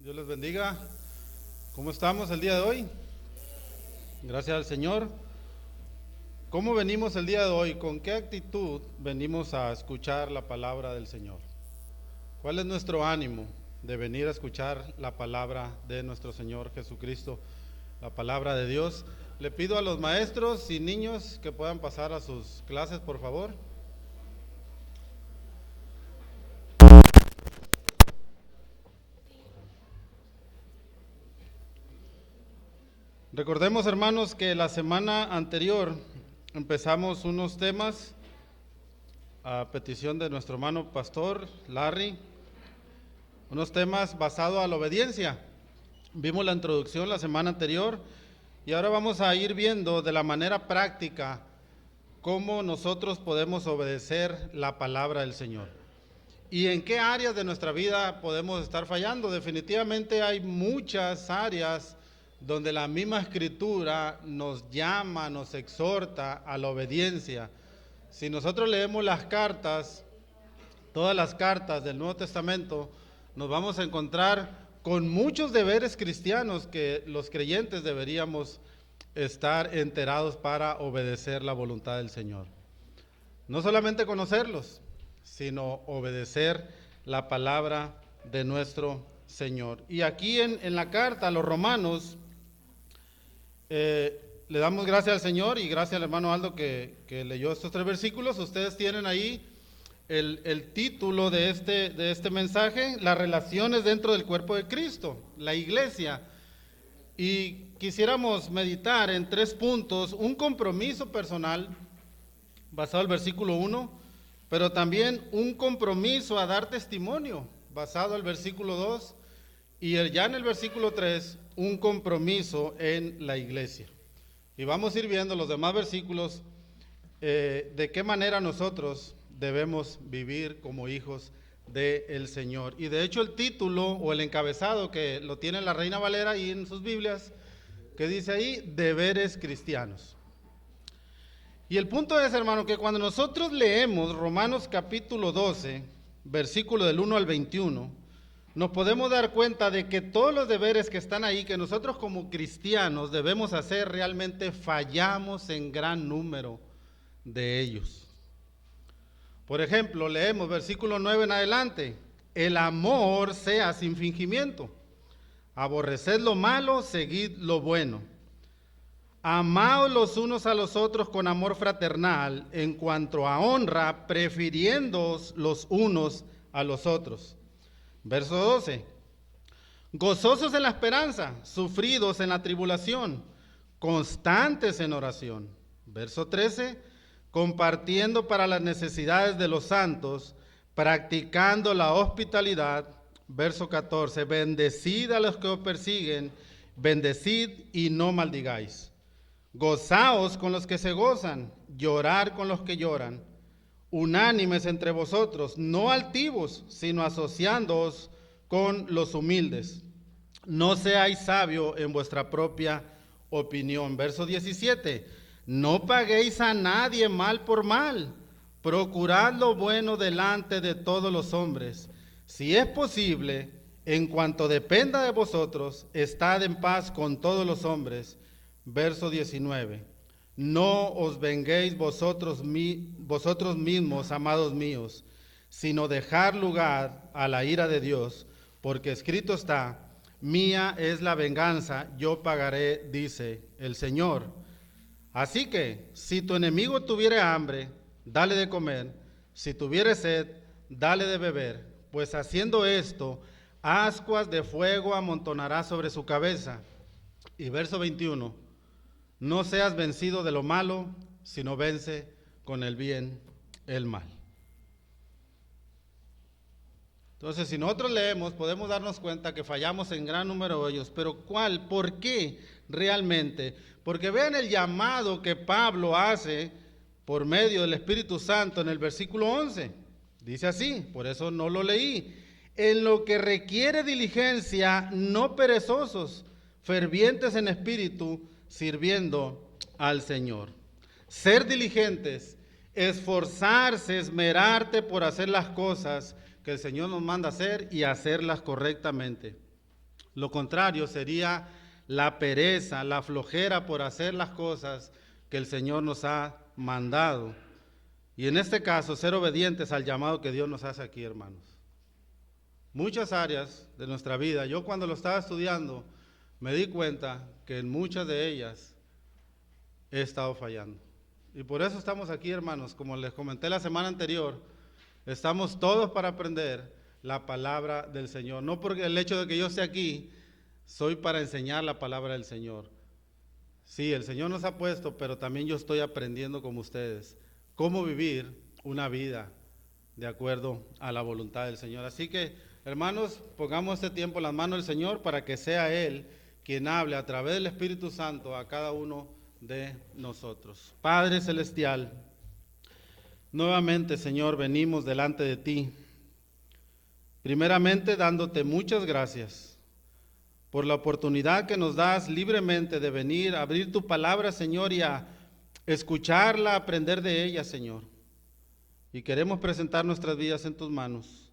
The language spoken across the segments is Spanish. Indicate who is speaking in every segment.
Speaker 1: Dios les bendiga. ¿Cómo estamos el día de hoy? Gracias al Señor. ¿Cómo venimos el día de hoy? ¿Con qué actitud venimos a escuchar la palabra del Señor? ¿Cuál es nuestro ánimo de venir a escuchar la palabra de nuestro Señor Jesucristo, la palabra de Dios? Le pido a los maestros y niños que puedan pasar a sus clases, por favor. Recordemos, hermanos, que la semana anterior empezamos unos temas a petición de nuestro hermano pastor Larry, unos temas basados a la obediencia. Vimos la introducción la semana anterior y ahora vamos a ir viendo de la manera práctica cómo nosotros podemos obedecer la palabra del Señor. ¿Y en qué áreas de nuestra vida podemos estar fallando? Definitivamente hay muchas áreas donde la misma Escritura nos llama, nos exhorta a la obediencia. Si nosotros leemos las cartas, todas las cartas del Nuevo Testamento, nos vamos a encontrar con muchos deberes cristianos que los creyentes deberíamos estar enterados para obedecer la voluntad del Señor. No solamente conocerlos, sino obedecer la palabra de nuestro Señor. Y aquí en la carta a los romanos, le damos gracias al Señor y gracias al hermano Aldo que leyó estos 3 versículos. Ustedes tienen ahí el título de este mensaje, las relaciones dentro del cuerpo de Cristo, la iglesia. Y quisiéramos meditar en 3 puntos, un compromiso personal, basado en el versículo 1, pero también un compromiso a dar testimonio, basado en el versículo 2, y ya en el versículo 3, un compromiso en la iglesia. Y vamos a ir viendo los demás versículos, de qué manera nosotros debemos vivir como hijos del Señor. Y de hecho el título o el encabezado que lo tiene la Reina Valera ahí en sus Biblias, que dice ahí, deberes cristianos. Y el punto es, hermano, que cuando nosotros leemos Romanos capítulo 12, versículo del 1 al 21, nos podemos dar cuenta de que todos los deberes que están ahí, que nosotros como cristianos debemos hacer, realmente fallamos en gran número de ellos. Por ejemplo, leemos versículo 9 en adelante, el amor sea sin fingimiento, aborreced lo malo, seguid lo bueno. Amaos los unos a los otros con amor fraternal, en cuanto a honra, prefiriéndoos los unos a los otros. Verso 12. Gozosos en la esperanza, sufridos en la tribulación, constantes en oración. Verso 13. Compartiendo para las necesidades de los santos, practicando la hospitalidad. Verso 14. Bendecid a los que os persiguen, bendecid y no maldigáis. Gozaos con los que se gozan, llorar con los que lloran, unánimes entre vosotros, no altivos, sino asociándoos con los humildes. No seáis sabios en vuestra propia opinión. Verso 17, no paguéis a nadie mal por mal, procurad lo bueno delante de todos los hombres. Si es posible, en cuanto dependa de vosotros, estad en paz con todos los hombres. Verso 19, no os venguéis vosotros mismos, amados míos, sino dejar lugar a la ira de Dios, porque escrito está, mía es la venganza, yo pagaré, dice el Señor. Así que, si tu enemigo tuviere hambre, dale de comer, si tuviere sed, dale de beber, pues haciendo esto, ascuas de fuego amontonará sobre su cabeza. Y verso 21, no seas vencido de lo malo, sino vence con el bien el mal. Entonces, si nosotros leemos, podemos darnos cuenta que fallamos en gran número de ellos. Pero ¿cuál? ¿Por qué realmente? Porque vean el llamado que Pablo hace por medio del Espíritu Santo en el versículo 11. Dice así, por eso no lo leí. En lo que requiere diligencia, no perezosos, fervientes en espíritu, sirviendo al Señor. Ser diligentes, esforzarse, esmerarte por hacer las cosas que el Señor nos manda hacer y hacerlas correctamente. Lo contrario sería la pereza, la flojera por hacer las cosas que el Señor nos ha mandado. Y en este caso, ser obedientes al llamado que Dios nos hace aquí, hermanos. Muchas áreas de nuestra vida, yo cuando lo estaba estudiando, me di cuenta que en muchas de ellas he estado fallando. Y por eso estamos aquí, hermanos, como les comenté la semana anterior, estamos todos para aprender la palabra del Señor. No porque el hecho de que yo esté aquí, soy para enseñar la palabra del Señor. Sí, el Señor nos ha puesto, pero también yo estoy aprendiendo como ustedes cómo vivir una vida de acuerdo a la voluntad del Señor. Así que, hermanos, pongamos este tiempo en las manos del Señor para que sea Él quien hable a través del Espíritu Santo a cada uno de nosotros. Padre Celestial, nuevamente, Señor, venimos delante de ti, primeramente dándote muchas gracias por la oportunidad que nos das libremente de venir a abrir tu palabra, Señor, y a escucharla, aprender de ella, Señor. Y queremos presentar nuestras vidas en tus manos,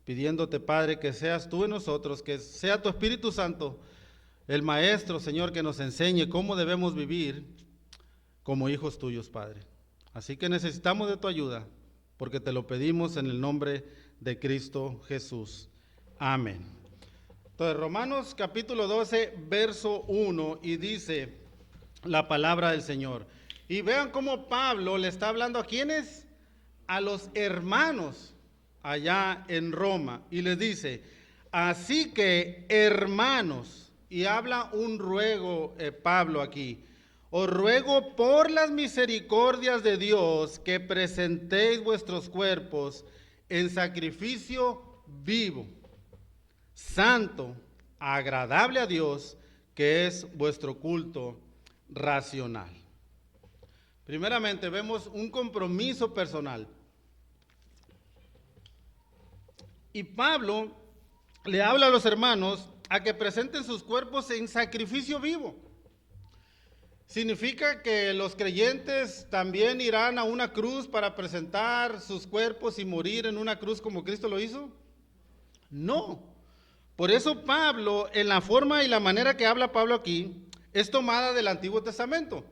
Speaker 1: pidiéndote, Padre, que seas tú en nosotros, que sea tu Espíritu Santo, el Maestro, Señor, que nos enseñe cómo debemos vivir como hijos tuyos, Padre. Así que necesitamos de tu ayuda, porque te lo pedimos en el nombre de Cristo Jesús. Amén. Entonces, Romanos capítulo 12, verso 1, y dice la palabra del Señor. Y vean cómo Pablo le está hablando a ¿quiénes? A los hermanos allá en Roma, y les dice, así que hermanos, y habla un ruego Pablo aquí, os ruego por las misericordias de Dios que presentéis vuestros cuerpos en sacrificio vivo, santo, agradable a Dios, que es vuestro culto racional. Primeramente vemos un compromiso personal. Y Pablo le habla a los hermanos a que presenten sus cuerpos en sacrificio vivo. ¿Significa que los creyentes también irán a una cruz para presentar sus cuerpos y morir en una cruz como Cristo lo hizo? No. Por eso Pablo, en la forma y la manera que habla Pablo aquí, es tomada del Antiguo Testamento.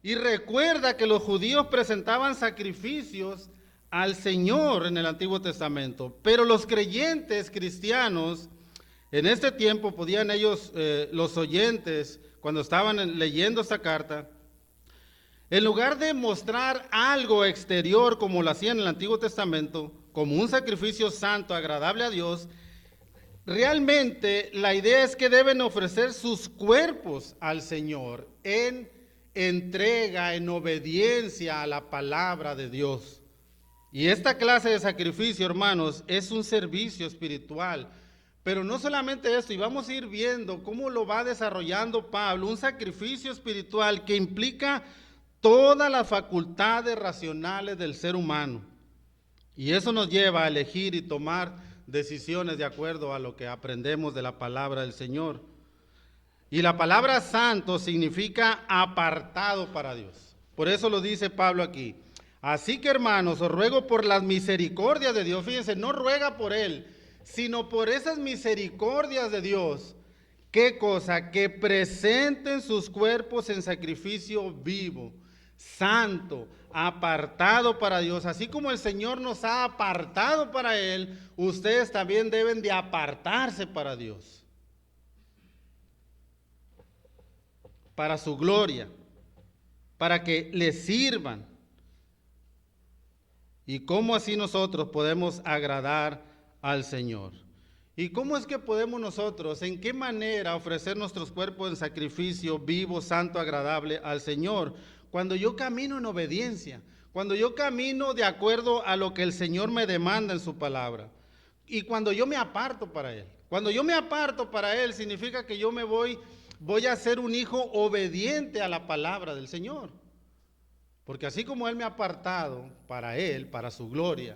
Speaker 1: Y recuerda que los judíos presentaban sacrificios al Señor en el Antiguo Testamento, pero los creyentes cristianos en este tiempo podían ellos, los oyentes, cuando estaban leyendo esta carta, en lugar de mostrar algo exterior como lo hacían en el Antiguo Testamento, como un sacrificio santo, agradable a Dios, realmente la idea es que deben ofrecer sus cuerpos al Señor en entrega, en obediencia a la palabra de Dios. Y esta clase de sacrificio, hermanos, es un servicio espiritual. Pero no solamente esto, y vamos a ir viendo cómo lo va desarrollando Pablo, un sacrificio espiritual que implica todas las facultades racionales del ser humano. Y eso nos lleva a elegir y tomar decisiones de acuerdo a lo que aprendemos de la palabra del Señor. Y la palabra santo significa apartado para Dios. Por eso lo dice Pablo aquí. Así que, hermanos, os ruego por las misericordias de Dios. Fíjense, no ruega por él, sino por esas misericordias de Dios. ¿Qué cosa? Que presenten sus cuerpos en sacrificio vivo, santo, apartado para Dios. Así como el Señor nos ha apartado para Él, ustedes también deben de apartarse para Dios, para su gloria, para que le sirvan. ¿Y cómo así nosotros podemos agradar al Señor? ¿Y cómo es que podemos nosotros, en qué manera ofrecer nuestros cuerpos en sacrificio vivo, santo, agradable al Señor? Cuando yo camino en obediencia, cuando yo camino de acuerdo a lo que el Señor me demanda en su palabra, y cuando yo me aparto para Él. Cuando yo me aparto para Él significa que yo me voy a ser un hijo obediente a la palabra del Señor. Porque así como Él me ha apartado para Él, para su gloria,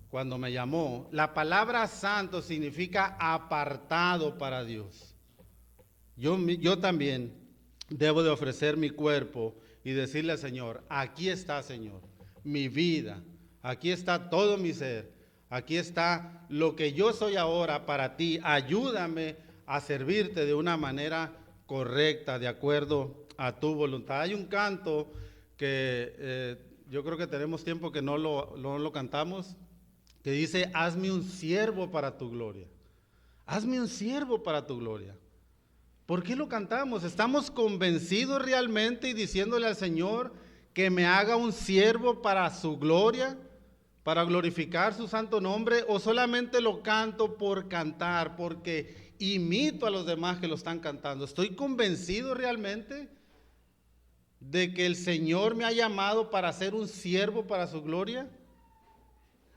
Speaker 1: cuando me llamó, la palabra santo significa apartado para Dios. Yo también debo de ofrecer mi cuerpo y decirle al Señor, aquí está, Señor, mi vida, aquí está todo mi ser, aquí está lo que yo soy ahora para ti, ayúdame a servirte de una manera correcta, de acuerdo a tu voluntad. Hay un canto que yo creo que tenemos tiempo que no lo cantamos, que dice, hazme un siervo para tu gloria. Hazme un siervo para tu gloria. ¿Por qué lo cantamos? ¿Estamos convencidos realmente y diciéndole al Señor que me haga un siervo para su gloria, para glorificar su santo nombre? ¿O solamente lo canto por cantar, porque imito a los demás que lo están cantando? ¿Estoy convencido realmente de que el Señor me ha llamado para ser un siervo para su gloria?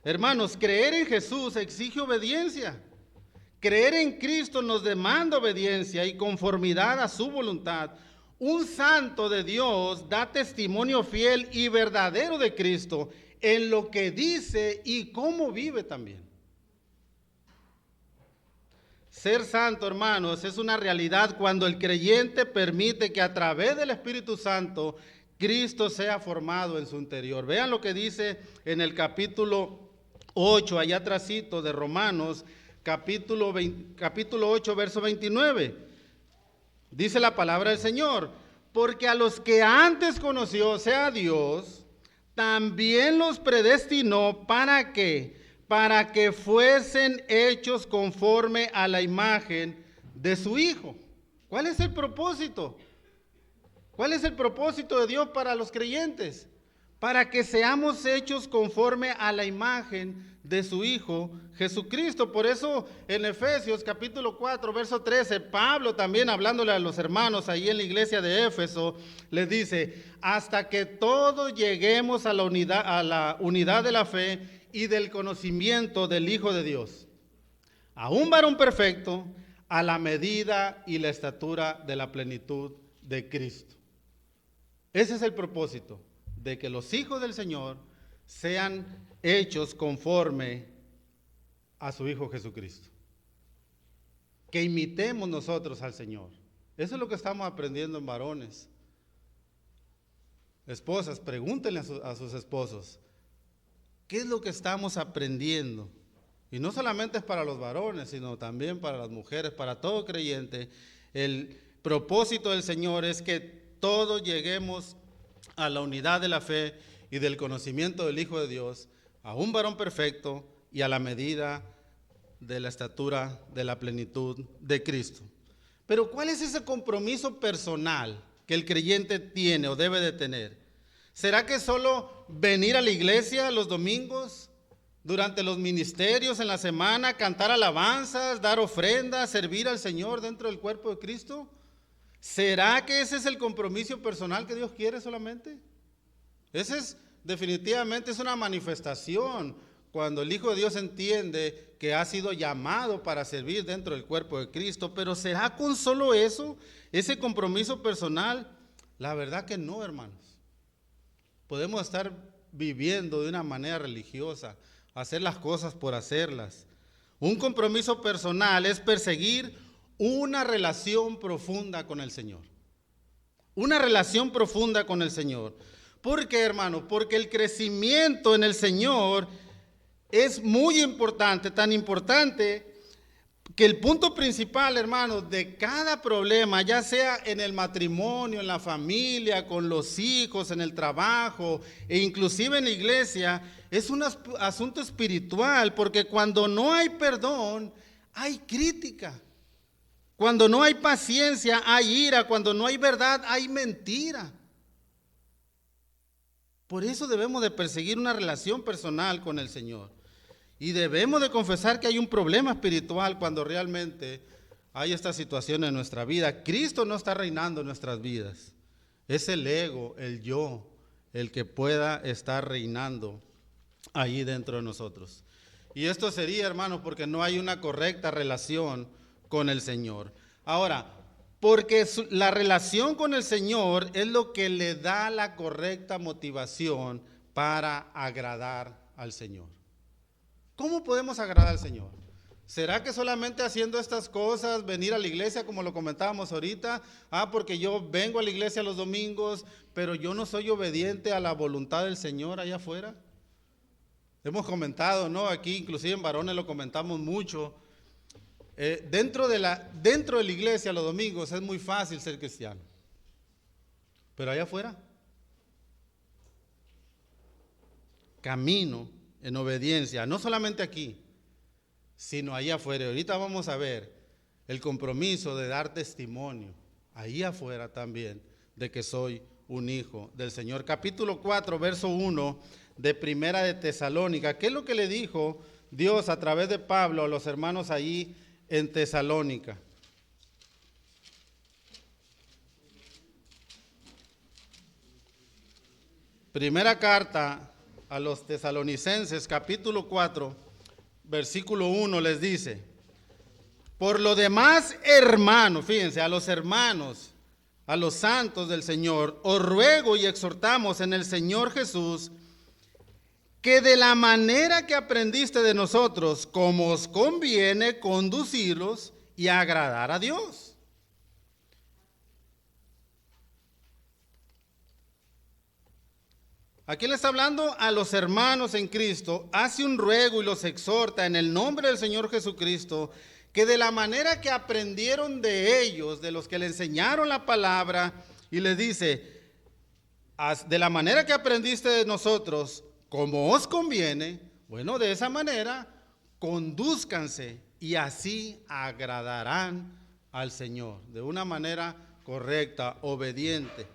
Speaker 1: Hermanos, creer en Jesús exige obediencia. Creer en Cristo nos demanda obediencia y conformidad a su voluntad. Un santo de Dios da testimonio fiel y verdadero de Cristo en lo que dice y cómo vive también. Ser santo, hermanos, es una realidad cuando el creyente permite que a través del Espíritu Santo Cristo sea formado en su interior. Vean lo que dice en el capítulo 8, allá atrásito de Romanos, capítulo 8, verso 29. Dice la palabra del Señor, porque a los que antes conoció, o sea, Dios, también los predestinó para que fuesen hechos conforme a la imagen de su Hijo. ¿Cuál es el propósito? ¿Cuál es el propósito de Dios para los creyentes? Para que seamos hechos conforme a la imagen de su Hijo Jesucristo. Por eso en Efesios capítulo 4, verso 13, Pablo también hablándole a los hermanos ahí en la iglesia de Éfeso, les dice, hasta que todos lleguemos a la unidad de la fe y del conocimiento del Hijo de Dios, a un varón perfecto, a la medida y la estatura de la plenitud de Cristo. Ese es el propósito, de que los hijos del Señor sean hechos conforme a su Hijo Jesucristo. Que imitemos nosotros al Señor. Eso es lo que estamos aprendiendo en varones. Esposas, pregúntenle a sus esposos, ¿qué es lo que estamos aprendiendo? Y no solamente es para los varones, sino también para las mujeres, para todo creyente. El propósito del Señor es que todos lleguemos a la unidad de la fe y del conocimiento del Hijo de Dios, a un varón perfecto y a la medida de la estatura de la plenitud de Cristo. Pero ¿cuál es ese compromiso personal que el creyente tiene o debe de tener? ¿Será que solo venir a la iglesia los domingos, durante los ministerios en la semana, cantar alabanzas, dar ofrendas, servir al Señor dentro del cuerpo de Cristo? ¿Será que ese es el compromiso personal que Dios quiere solamente? Ese es definitivamente es una manifestación cuando el Hijo de Dios entiende que ha sido llamado para servir dentro del cuerpo de Cristo. Pero ¿será con solo eso, ese compromiso personal? La verdad que no, hermanos. Podemos estar viviendo de una manera religiosa, hacer las cosas por hacerlas. Un compromiso personal es perseguir una relación profunda con el Señor. Una relación profunda con el Señor. ¿Por qué, hermano? Porque el crecimiento en el Señor es muy importante, tan importante que el punto principal, hermano, de cada problema, ya sea en el matrimonio, en la familia, con los hijos, en el trabajo e inclusive en la iglesia, es un asunto espiritual, porque cuando no hay perdón, hay crítica. Cuando no hay paciencia, hay ira. Cuando no hay verdad, hay mentira. Por eso debemos de perseguir una relación personal con el Señor. Y debemos de confesar que hay un problema espiritual cuando realmente hay esta situación en nuestra vida. Cristo no está reinando en nuestras vidas. Es el ego, el yo, el que pueda estar reinando allí dentro de nosotros. Y esto sería, hermanos, porque no hay una correcta relación con el Señor. Ahora, porque la relación con el Señor es lo que le da la correcta motivación para agradar al Señor. ¿Cómo podemos agradar al Señor? ¿Será que solamente haciendo estas cosas, venir a la iglesia como lo comentábamos ahorita? Porque yo vengo a la iglesia los domingos, pero yo no soy obediente a la voluntad del Señor allá afuera. Hemos comentado, ¿no? Aquí, inclusive en varones lo comentamos mucho. Dentro de la iglesia los domingos es muy fácil ser cristiano. Pero allá afuera, camino en obediencia, no solamente aquí, sino allá afuera. Ahorita vamos a ver el compromiso de dar testimonio, ahí afuera también, de que soy un hijo del Señor. Capítulo 4, verso 1 de Primera de Tesalónica. ¿Qué es lo que le dijo Dios a través de Pablo a los hermanos allí en Tesalónica? Primera carta a los tesalonicenses, capítulo 4, versículo 1 les dice: por lo demás, hermanos, fíjense, a los hermanos, a los santos del Señor, os ruego y exhortamos en el Señor Jesús, que de la manera que aprendiste de nosotros, como os conviene conducirlos y agradar a Dios. Aquí le está hablando a los hermanos en Cristo, hace un ruego y los exhorta en el nombre del Señor Jesucristo, que de la manera que aprendieron de ellos, de los que le enseñaron la palabra, y les dice, de la manera que aprendiste de nosotros, como os conviene, bueno, de esa manera, condúzcanse y así agradarán al Señor, de una manera correcta, obediente.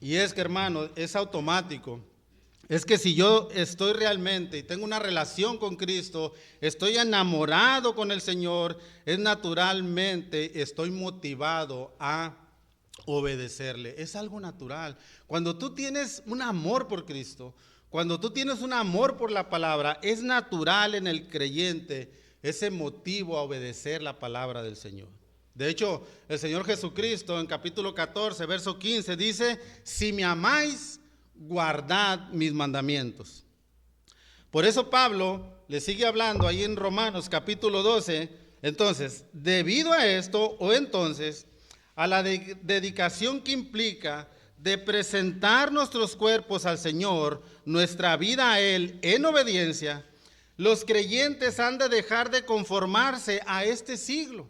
Speaker 1: Y es que, hermano, es automático. Es que si yo estoy realmente y tengo una relación con Cristo, estoy enamorado con el Señor, es naturalmente, estoy motivado a obedecerle. Es algo natural. Cuando tú tienes un amor por Cristo, cuando tú tienes un amor por la palabra, es natural en el creyente ese motivo a obedecer la palabra del Señor. De hecho, el Señor Jesucristo en capítulo 14, verso 15 dice, si me amáis, guardad mis mandamientos. Por eso Pablo le sigue hablando ahí en Romanos capítulo 12, entonces, debido a esto, o entonces, a la dedicación que implica de presentar nuestros cuerpos al Señor, nuestra vida a Él en obediencia, los creyentes han de dejar de conformarse a este siglo,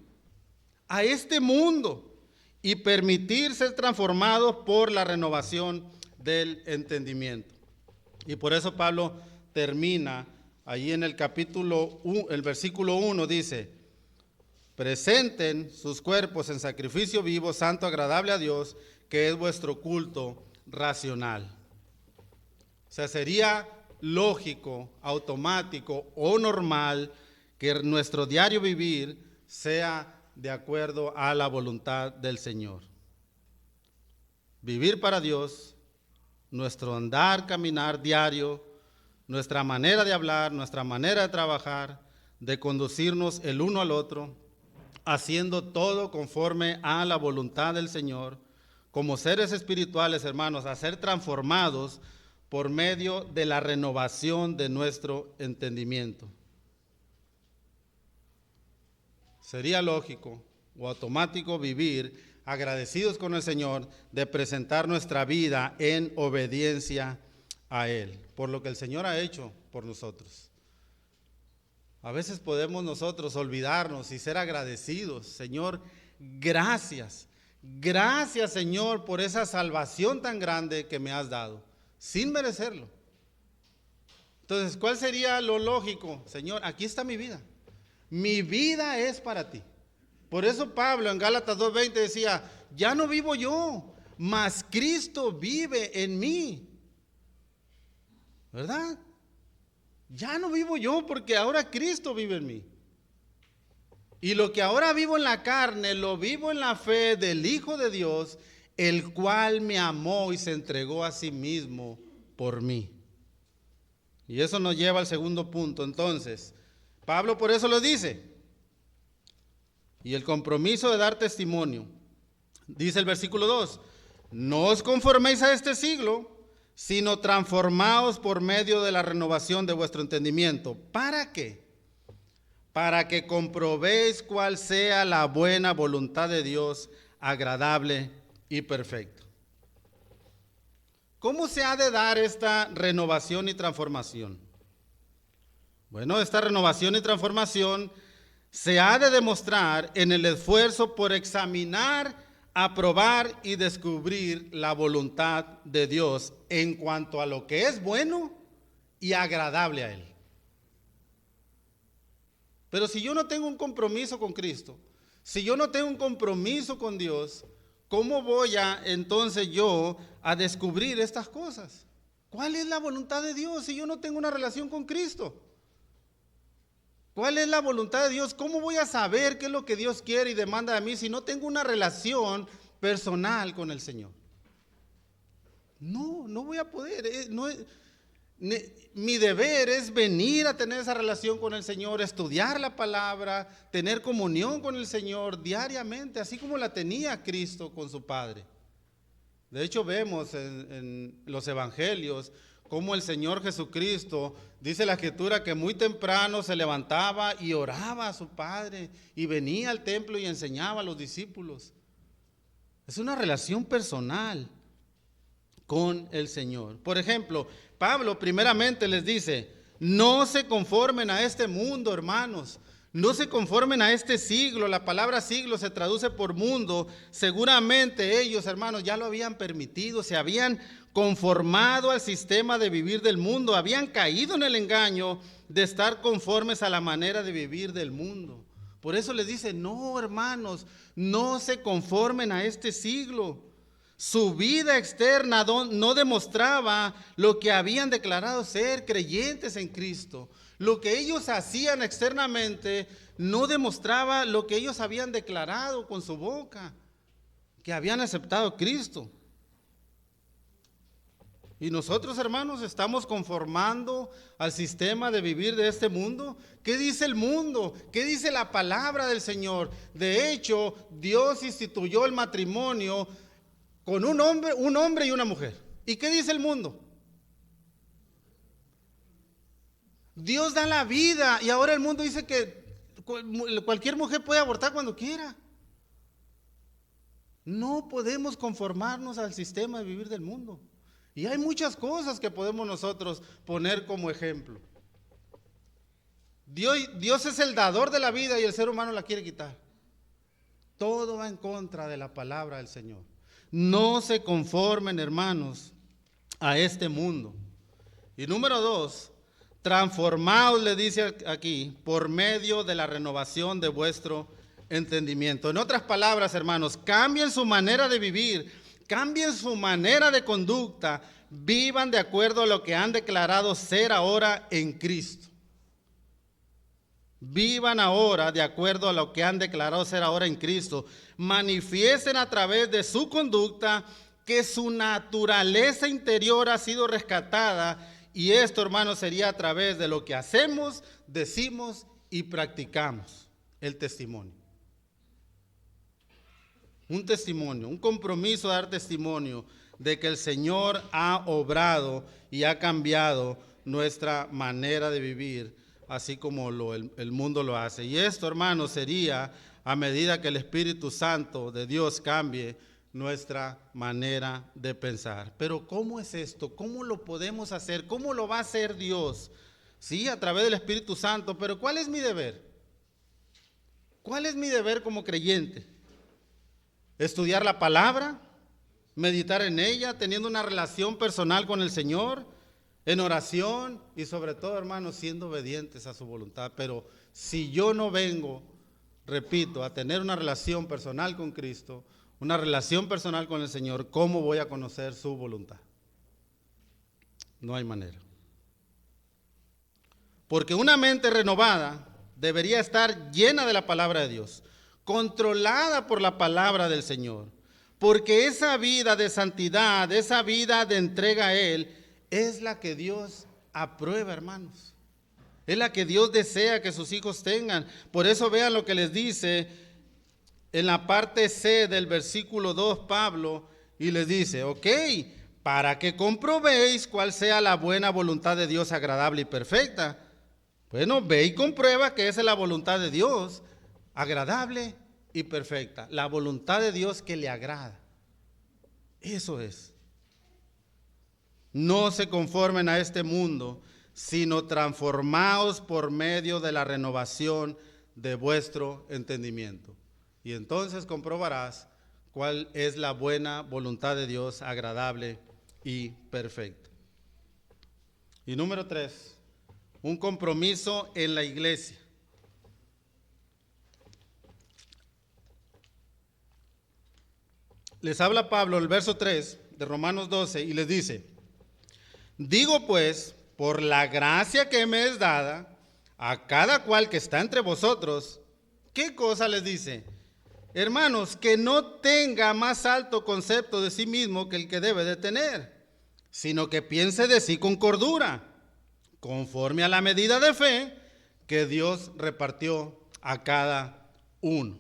Speaker 1: a este mundo, y permitir ser transformados por la renovación del entendimiento. Y por eso Pablo termina allí en el capítulo, el versículo 1 dice, presenten sus cuerpos en sacrificio vivo, santo, agradable a Dios, que es vuestro culto racional. O sea, sería lógico, automático o normal que nuestro diario vivir sea de acuerdo a la voluntad del Señor. Vivir para Dios, nuestro andar, caminar diario, nuestra manera de hablar, nuestra manera de trabajar, de conducirnos el uno al otro, haciendo todo conforme a la voluntad del Señor, como seres espirituales, hermanos, a ser transformados por medio de la renovación de nuestro entendimiento. Sería lógico o automático vivir agradecidos con el Señor de presentar nuestra vida en obediencia a Él, por lo que el Señor ha hecho por nosotros. A veces podemos nosotros olvidarnos y ser agradecidos. Señor, gracias. Gracias, Señor, por esa salvación tan grande que me has dado, sin merecerlo. Entonces, ¿cuál sería lo lógico? Señor, aquí está mi vida. Mi vida es para ti. Por eso Pablo en Gálatas 2:20 decía, ya no vivo yo, mas Cristo vive en mí. ¿Verdad? Ya no vivo yo porque ahora Cristo vive en mí. Y lo que ahora vivo en la carne, lo vivo en la fe del Hijo de Dios, el cual me amó y se entregó a sí mismo por mí. Y eso nos lleva al segundo punto. Entonces, Pablo por eso lo dice. Y el compromiso de dar testimonio. Dice el versículo 2, no os conforméis a este siglo, sino transformaos por medio de la renovación de vuestro entendimiento. ¿Para qué? Para que comprobéis cuál sea la buena voluntad de Dios, agradable y perfecta. ¿Cómo se ha de dar esta renovación y transformación? Bueno, esta renovación y transformación se ha de demostrar en el esfuerzo por examinar, aprobar y descubrir la voluntad de Dios en cuanto a lo que es bueno y agradable a Él. Pero si yo no tengo un compromiso con Cristo, si yo no tengo un compromiso con Dios, ¿cómo voy a entonces yo a descubrir estas cosas? ¿Cuál es la voluntad de Dios si yo no tengo una relación con Cristo? ¿Cuál es la voluntad de Dios? ¿Cómo voy a saber qué es lo que Dios quiere y demanda de mí si no tengo una relación personal con el Señor? No voy a poder. Mi deber es venir a tener esa relación con el Señor, estudiar la palabra, tener comunión con el Señor diariamente, así como la tenía Cristo con su Padre. De hecho, vemos en los evangelios cómo el Señor Jesucristo, dice la Escritura, que muy temprano se levantaba y oraba a su Padre y venía al templo y enseñaba a los discípulos. Es una relación personal con el Señor. Por ejemplo, Pablo primeramente les dice, no se conformen a este mundo, hermanos. No se conformen a este siglo. La palabra siglo se traduce por mundo. Seguramente ellos, hermanos, ya lo habían permitido, se habían conformado al sistema de vivir del mundo, habían caído en el engaño de estar conformes a la manera de vivir del mundo. Por eso les dice, no, hermanos, no se conformen a este siglo. Su vida externa no demostraba lo que habían declarado ser creyentes en Cristo. Lo que ellos hacían externamente no demostraba lo que ellos habían declarado con su boca, que habían aceptado a Cristo. Y nosotros, hermanos, estamos conformando al sistema de vivir de este mundo. ¿Qué dice el mundo? ¿Qué dice la palabra del Señor? De hecho, Dios instituyó el matrimonio con un hombre y una mujer. ¿Y qué dice el mundo? Dios da la vida y ahora el mundo dice que cualquier mujer puede abortar cuando quiera. No podemos conformarnos al sistema de vivir del mundo. Y hay muchas cosas que podemos nosotros poner como ejemplo. Dios es el dador de la vida y el ser humano la quiere quitar. Todo va en contra de la palabra del Señor. No se conformen, hermanos, a este mundo. Y número 2, transformaos, le dice aquí, por medio de la renovación de vuestro entendimiento. En otras palabras, hermanos, cambien su manera de vivir, cambien su manera de conducta, vivan de acuerdo a lo que han declarado ser ahora en Cristo. Vivan ahora de acuerdo a lo que han declarado ser ahora en Cristo. Manifiesten a través de su conducta que su naturaleza interior ha sido rescatada. Y esto, hermanos, sería a través de lo que hacemos, decimos y practicamos. El testimonio. Un testimonio, un compromiso de dar testimonio de que el Señor ha obrado y ha cambiado nuestra manera de vivir, así como el mundo lo hace. Y esto, hermanos, sería a medida que el Espíritu Santo de Dios cambie nuestra manera de pensar. Pero ¿cómo es esto? ¿Cómo lo podemos hacer? ¿Cómo lo va a hacer Dios? Sí, a través del Espíritu Santo, pero ¿cuál es mi deber? ¿Cuál es mi deber como creyente? Estudiar la palabra, meditar en ella, teniendo una relación personal con el Señor, en oración y sobre todo, hermanos, siendo obedientes a su voluntad. Pero si yo no vengo, repito, a tener una relación personal con Cristo, una relación personal con el Señor, ¿cómo voy a conocer su voluntad? No hay manera. Porque una mente renovada debería estar llena de la palabra de Dios, controlada por la palabra del Señor, porque esa vida de santidad, esa vida de entrega a Él, es la que Dios aprueba, hermanos. Es la que Dios desea que sus hijos tengan. Por eso vean lo que les dice en la parte C del versículo 2 Pablo, y les dice, ok, para que comprobéis cuál sea la buena voluntad de Dios agradable y perfecta. Bueno, ve y comprueba que esa es la voluntad de Dios, agradable y perfecta. La voluntad de Dios que le agrada. Eso es. No se conformen a este mundo, sino transformaos por medio de la renovación de vuestro entendimiento. Y entonces comprobarás cuál es la buena voluntad de Dios, agradable y perfecta. Y número 3, un compromiso en la iglesia. Les habla Pablo, el verso 3 de Romanos 12, y les dice: digo pues, por la gracia que me es dada, a cada cual que está entre vosotros, ¿qué cosa les dice? Hermanos, que no tenga más alto concepto de sí mismo que el que debe de tener, sino que piense de sí con cordura, conforme a la medida de fe que Dios repartió a cada uno.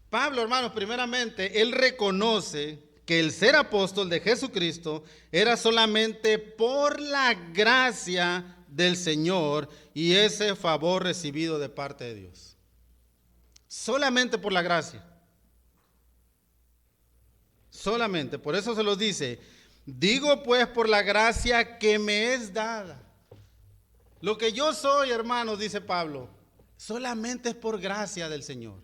Speaker 1: Pablo, hermanos, primeramente, él reconoce que el ser apóstol de Jesucristo era solamente por la gracia del Señor y ese favor recibido de parte de Dios. Solamente por la gracia. Solamente, por eso se los dice: digo pues por la gracia que me es dada. Lo que yo soy, hermanos, dice Pablo, solamente es por gracia del Señor.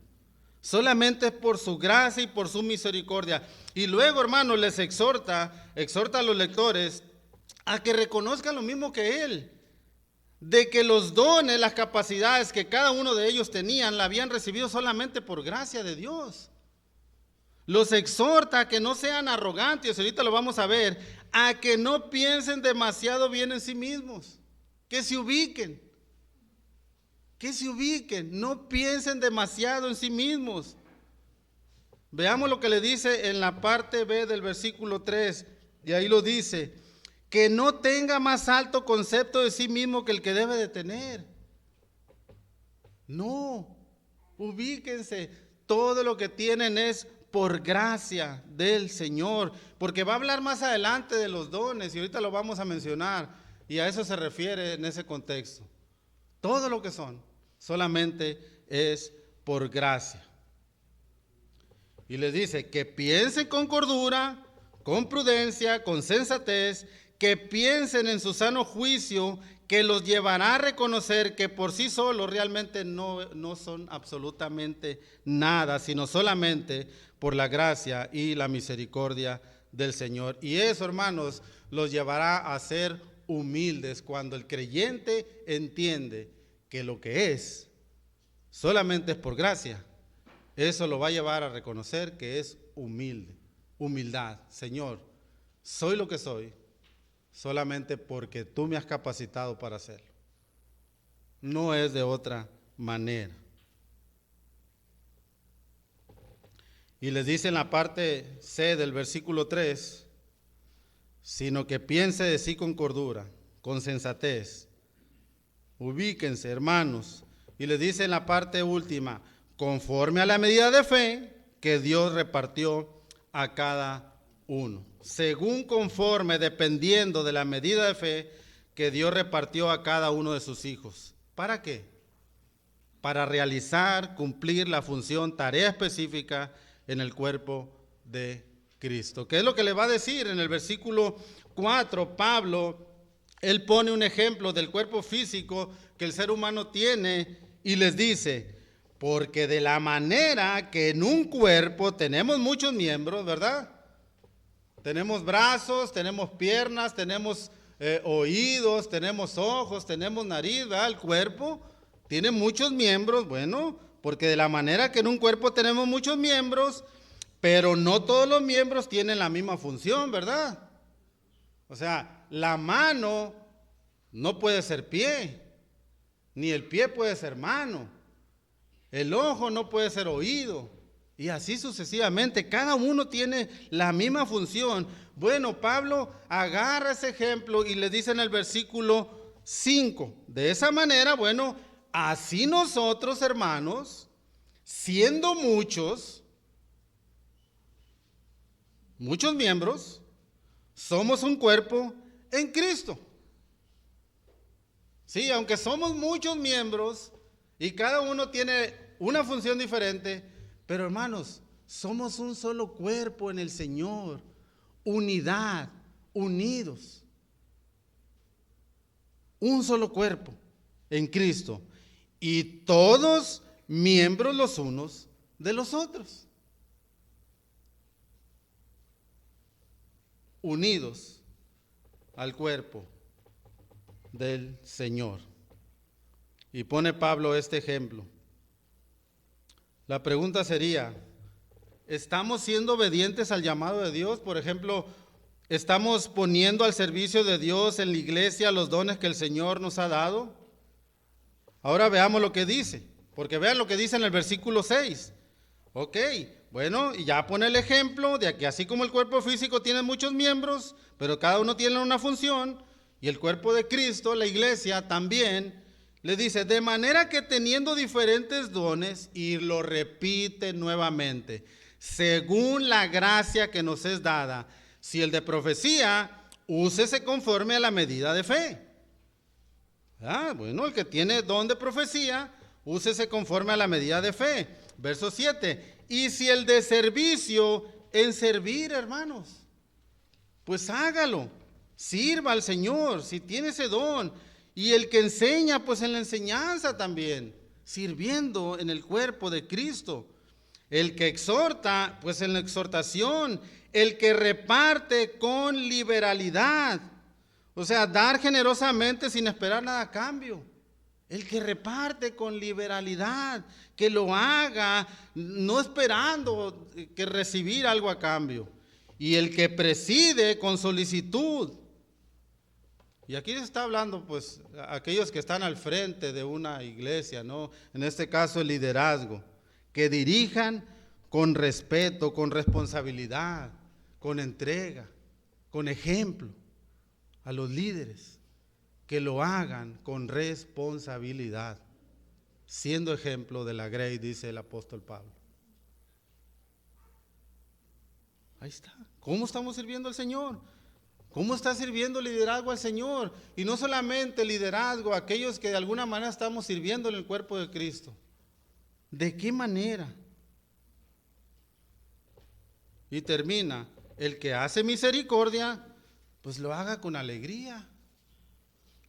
Speaker 1: Solamente es por su gracia y por su misericordia. Y luego, hermanos, les exhorta a los lectores a que reconozcan lo mismo que él, de que los dones, las capacidades que cada uno de ellos tenían, la habían recibido solamente por gracia de Dios. Los exhorta a que no sean arrogantes, ahorita lo vamos a ver, a que no piensen demasiado bien en sí mismos, que se ubiquen, no piensen demasiado en sí mismos. Veamos lo que le dice en la parte B del versículo 3, y ahí lo dice: que no tenga más alto concepto de sí mismo que el que debe de tener. No, ubíquense, todo lo que tienen es por gracia del Señor, porque va a hablar más adelante de los dones y ahorita lo vamos a mencionar, y a eso se refiere en ese contexto. Todo lo que son solamente es por gracia. Y les dice que piensen con cordura, con prudencia, con sensatez, que piensen en su sano juicio, que los llevará a reconocer que por sí solos realmente no son absolutamente nada, sino solamente por la gracia y la misericordia del Señor. Y eso, hermanos, los llevará a ser humildes cuando el creyente entiende que lo que es solamente es por gracia. Eso lo va a llevar a reconocer que es humilde, humildad. Señor, soy lo que soy solamente porque tú me has capacitado para hacerlo. No es de otra manera. Y les dice en la parte C del versículo 3, sino que piense de sí con cordura, con sensatez. Ubíquense, hermanos. Y les dice en la parte última, conforme a la medida de fe que Dios repartió a cada uno. Según conforme, dependiendo de la medida de fe que Dios repartió a cada uno de sus hijos. ¿Para qué? Para realizar, cumplir la función, tarea específica en el cuerpo de Cristo. ¿Qué es lo que le va a decir en el versículo 4? Pablo, él pone un ejemplo del cuerpo físico que el ser humano tiene y les dice: porque de la manera que en un cuerpo tenemos muchos miembros, ¿verdad? Tenemos brazos, tenemos piernas, tenemos oídos, tenemos ojos, tenemos nariz, ¿verdad? El cuerpo tiene muchos miembros. Bueno, porque de la manera que en un cuerpo tenemos muchos miembros, pero no todos los miembros tienen la misma función, ¿verdad? O sea, la mano no puede ser pie, ni el pie puede ser mano, el ojo no puede ser oído, y así sucesivamente. Cada uno tiene la misma función. Bueno, Pablo agarra ese ejemplo y le dice en el versículo 5, de esa manera, bueno, así nosotros, hermanos, siendo muchos miembros, somos un cuerpo en Cristo. Sí, aunque somos muchos miembros y cada uno tiene una función diferente, pero hermanos, somos un solo cuerpo en el Señor, unidad, unidos. un solo cuerpo en Cristo y todos miembros los unos de los otros, unidos al cuerpo del Señor. Y pone Pablo este ejemplo. La pregunta sería, ¿estamos siendo obedientes al llamado de Dios? Por ejemplo, ¿estamos poniendo al servicio de Dios en la iglesia los dones que el Señor nos ha dado? Ahora veamos lo que dice, porque vean lo que dice en el versículo 6. Ok, bueno, y ya pone el ejemplo de que así como el cuerpo físico tiene muchos miembros, pero cada uno tiene una función, y el cuerpo de Cristo, la iglesia, también, le dice, de manera que teniendo diferentes dones, y lo repite nuevamente, según la gracia que nos es dada, si el de profecía, úsese conforme a la medida de fe. Bueno, el que tiene don de profecía, úsese conforme a la medida de fe. Verso 7, y si el de servicio, en servir, hermanos, pues hágalo, sirva al Señor, si tiene ese don. Y el que enseña, pues en la enseñanza también, sirviendo en el cuerpo de Cristo. El que exhorta, pues en la exhortación. El que reparte con liberalidad. O sea, dar generosamente sin esperar nada a cambio. El que reparte con liberalidad, que lo haga no esperando que recibir algo a cambio. Y el que preside con solicitud. Y aquí se está hablando, pues, aquellos que están al frente de una iglesia, ¿no? En este caso, el liderazgo. Que dirijan con respeto, con responsabilidad, con entrega, con ejemplo a los líderes. Que lo hagan con responsabilidad, siendo ejemplo de la grey, dice el apóstol Pablo. Ahí está. ¿Cómo estamos sirviendo al Señor? ¿Cómo está sirviendo el liderazgo al Señor? Y no solamente el liderazgo, aquellos que de alguna manera estamos sirviendo en el cuerpo de Cristo. ¿De qué manera? Y termina, el que hace misericordia, pues lo haga con alegría.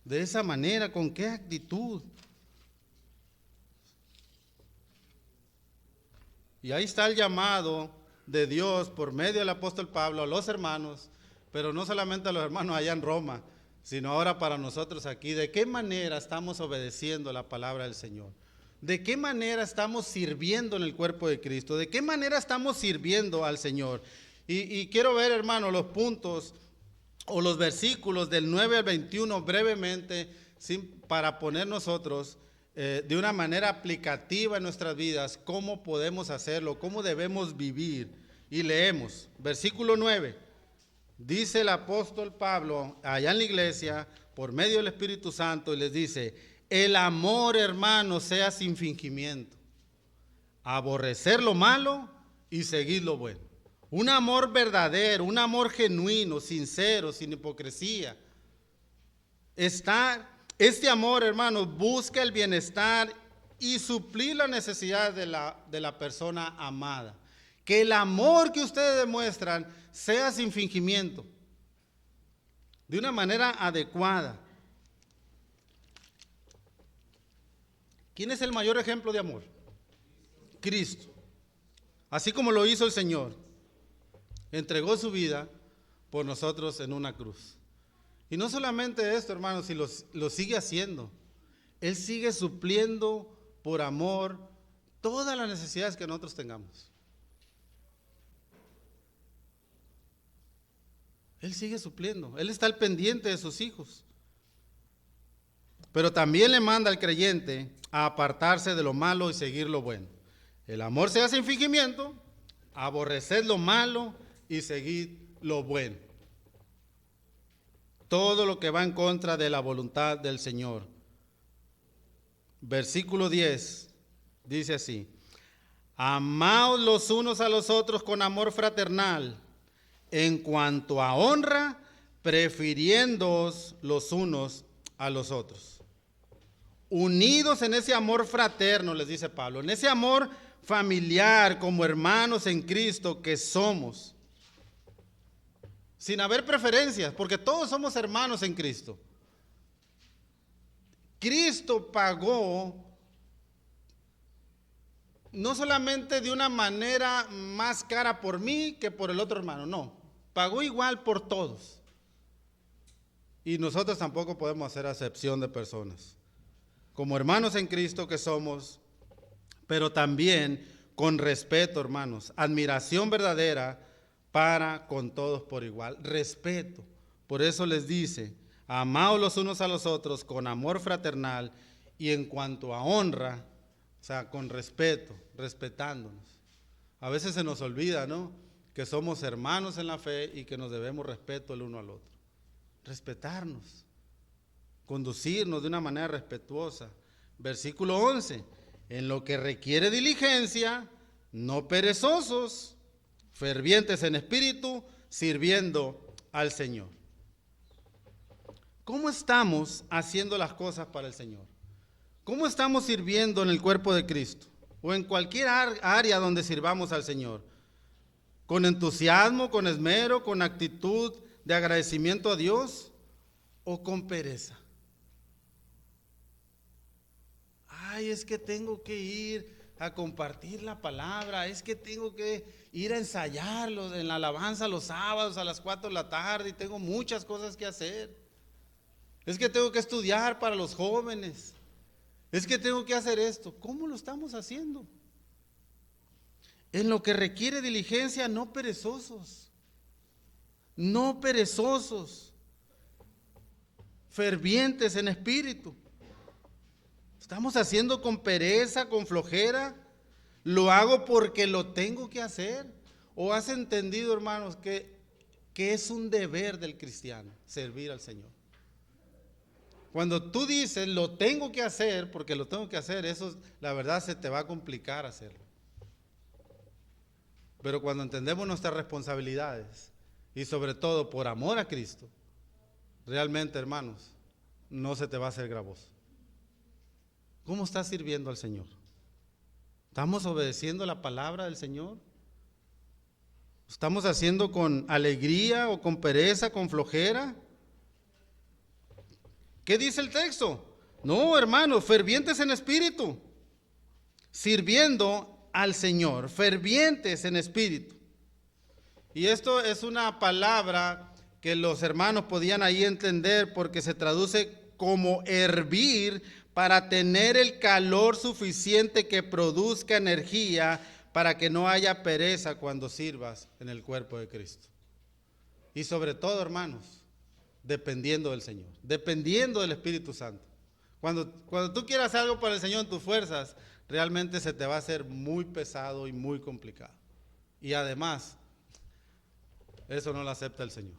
Speaker 1: De esa manera, ¿con qué actitud? Y ahí está el llamado de Dios por medio del apóstol Pablo a los hermanos, pero no solamente a los hermanos allá en Roma, sino ahora para nosotros aquí. ¿De qué manera estamos obedeciendo la palabra del Señor? ¿De qué manera estamos sirviendo en el cuerpo de Cristo? ¿De qué manera estamos sirviendo al Señor? Y quiero ver, hermano, los puntos o los versículos del 9 al 21 brevemente, para poner nosotros de una manera aplicativa en nuestras vidas cómo podemos hacerlo, cómo debemos vivir. Y leemos, versículo 9, dice el apóstol Pablo allá en la iglesia, por medio del Espíritu Santo, y les dice, el amor, hermano, sea sin fingimiento, aborrecer lo malo y seguir lo bueno. Un amor verdadero, un amor genuino, sincero, sin hipocresía. Este amor, hermanos, busca el bienestar y suplir la necesidad de la persona amada. Que el amor que ustedes demuestran sea sin fingimiento, de una manera adecuada. ¿Quién es el mayor ejemplo de amor? Cristo. Así como lo hizo el Señor. Entregó su vida por nosotros en una cruz. Y no solamente esto, hermanos, si lo sigue haciendo. Él sigue supliendo por amor todas las necesidades que nosotros tengamos. Él sigue supliendo. Él está al pendiente de sus hijos. Pero también le manda al creyente a apartarse de lo malo y seguir lo bueno. El amor sea sin fingimiento, aborrecer lo malo y seguir lo bueno. Todo lo que va en contra de la voluntad del Señor. Versículo 10 dice así: amaos los unos a los otros con amor fraternal, en cuanto a honra, prefiriéndoos los unos a los otros. Unidos en ese amor fraterno, les dice Pablo, en ese amor familiar como hermanos en Cristo que somos. Sin haber preferencias, porque todos somos hermanos en Cristo. Cristo pagó no solamente de una manera más cara por mí que por el otro hermano, no, pagó igual por todos. Y nosotros tampoco podemos hacer acepción de personas, como hermanos en Cristo que somos, pero también con respeto, hermanos, admiración verdadera para con todos por igual, respeto. Por eso les dice, amaos los unos a los otros con amor fraternal y en cuanto a honra, o sea, con respeto, respetándonos. A veces se nos olvida, ¿no?, que somos hermanos en la fe y que nos debemos respeto el uno al otro. Respetarnos, conducirnos de una manera respetuosa. Versículo 11, en lo que requiere diligencia, no perezosos, fervientes en espíritu, sirviendo al Señor. ¿Cómo estamos haciendo las cosas para el Señor? ¿Cómo estamos sirviendo en el cuerpo de Cristo? O en cualquier área donde sirvamos al Señor. ¿Con entusiasmo, con esmero, con actitud de agradecimiento a Dios o con pereza? Ay, es que tengo que ir a compartir la palabra, es que tengo que ir a ensayarlo en la alabanza los sábados a las 4 de la tarde y tengo muchas cosas que hacer. Es que tengo que estudiar para los jóvenes. Es que tengo que hacer esto. ¿Cómo lo estamos haciendo? En lo que requiere diligencia, no perezosos. No perezosos. Fervientes en espíritu. ¿Estamos haciendo con pereza, con flojera? ¿Lo hago porque lo tengo que hacer? ¿O has entendido, hermanos, que es un deber del cristiano servir al Señor? Cuando tú dices, lo tengo que hacer, porque lo tengo que hacer, eso la verdad se te va a complicar hacerlo. Pero cuando entendemos nuestras responsabilidades, y sobre todo por amor a Cristo, realmente, hermanos, no se te va a hacer gravoso. ¿Cómo estás sirviendo al Señor? ¿Estamos obedeciendo la palabra del Señor? ¿Estamos haciendo con alegría o con pereza, con flojera? ¿Qué dice el texto? No, hermanos, fervientes en espíritu, sirviendo al Señor, fervientes en espíritu. Y esto es una palabra que los hermanos podían ahí entender porque se traduce como hervir para tener el calor suficiente que produzca energía para que no haya pereza cuando sirvas en el cuerpo de Cristo. Y sobre todo, hermanos, dependiendo del Señor, dependiendo del Espíritu Santo. Cuando tú quieras algo para el Señor en tus fuerzas, realmente se te va a hacer muy pesado y muy complicado. Y además, eso no lo acepta el Señor.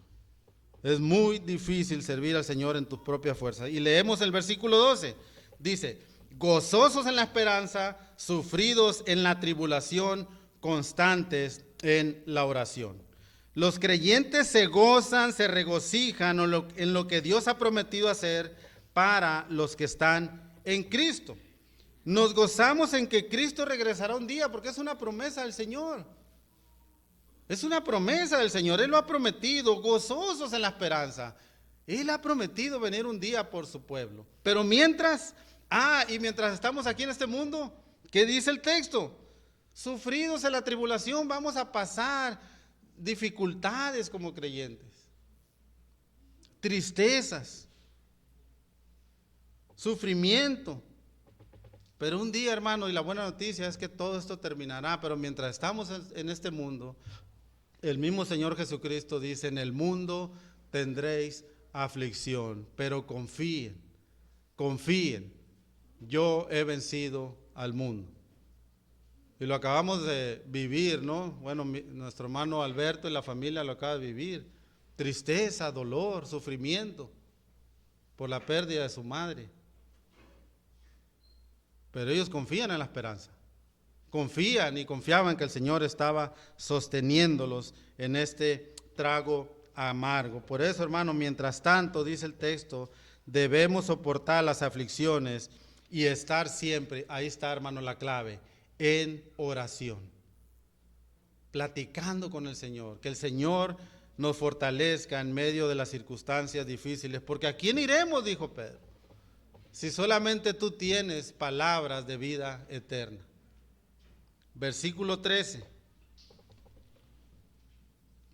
Speaker 1: Es muy difícil servir al Señor en tus propias fuerzas. Y leemos el versículo 12. Dice, gozosos en la esperanza, sufridos en la tribulación, constantes en la oración. Los creyentes se gozan, se regocijan en lo que Dios ha prometido hacer para los que están en Cristo. Nos gozamos en que Cristo regresará un día porque es una promesa del Señor. Es una promesa del Señor, Él lo ha prometido, gozosos en la esperanza. Él ha prometido venir un día por su pueblo. Pero mientras estamos aquí en este mundo, ¿qué dice el texto? Sufridos en la tribulación, vamos a pasar dificultades como creyentes, tristezas, sufrimiento. Pero un día, hermano, y la buena noticia es que todo esto terminará, pero mientras estamos en este mundo, el mismo Señor Jesucristo dice, en el mundo tendréis aflicción, pero confíen, yo he vencido al mundo. Y lo acabamos de vivir, ¿no? Bueno, nuestro hermano Alberto y la familia lo acaba de vivir. Tristeza, dolor, sufrimiento por la pérdida de su madre. Pero ellos confían en la esperanza. Confían y confiaban que el Señor estaba sosteniéndolos en este trago amargo. Por eso, hermano, mientras tanto, dice el texto, debemos soportar las aflicciones y estar siempre, ahí está, hermano, la clave, en oración, platicando con el Señor, que el Señor nos fortalezca en medio de las circunstancias difíciles, porque ¿a quién iremos?, dijo Pedro. si solamente tú tienes palabras de vida eterna? Versículo 13.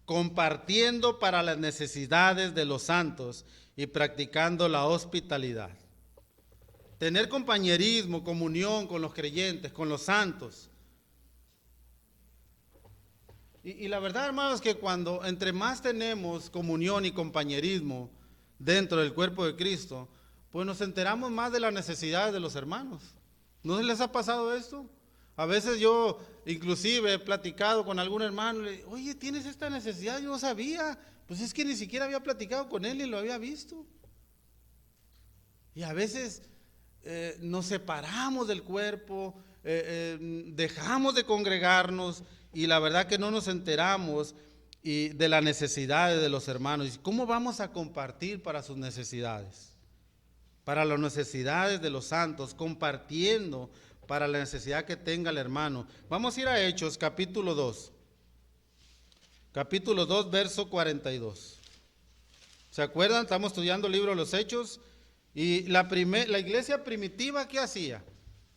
Speaker 1: Compartiendo para las necesidades de los santos y practicando la hospitalidad. Tener compañerismo, comunión con los creyentes, con los santos. Y la verdad, hermanos, es que cuando entre más tenemos comunión y compañerismo dentro del cuerpo de Cristo, pues nos enteramos más de las necesidades de los hermanos. ¿No les ha pasado esto? A veces yo inclusive he platicado con algún hermano, le digo, oye, ¿tienes esta necesidad? Yo no sabía. Pues es que ni siquiera había platicado con él ni lo había visto. Y a veces nos separamos del cuerpo, dejamos de congregarnos y la verdad que no nos enteramos de las necesidades de los hermanos. ¿Y cómo vamos a compartir para sus necesidades? Para las necesidades de los santos, compartiendo para la necesidad que tenga el hermano. Vamos a ir a Hechos, capítulo 2. Capítulo 2, verso 42. ¿Se acuerdan? Estamos estudiando el libro de los Hechos. Y la iglesia primitiva, ¿qué hacía?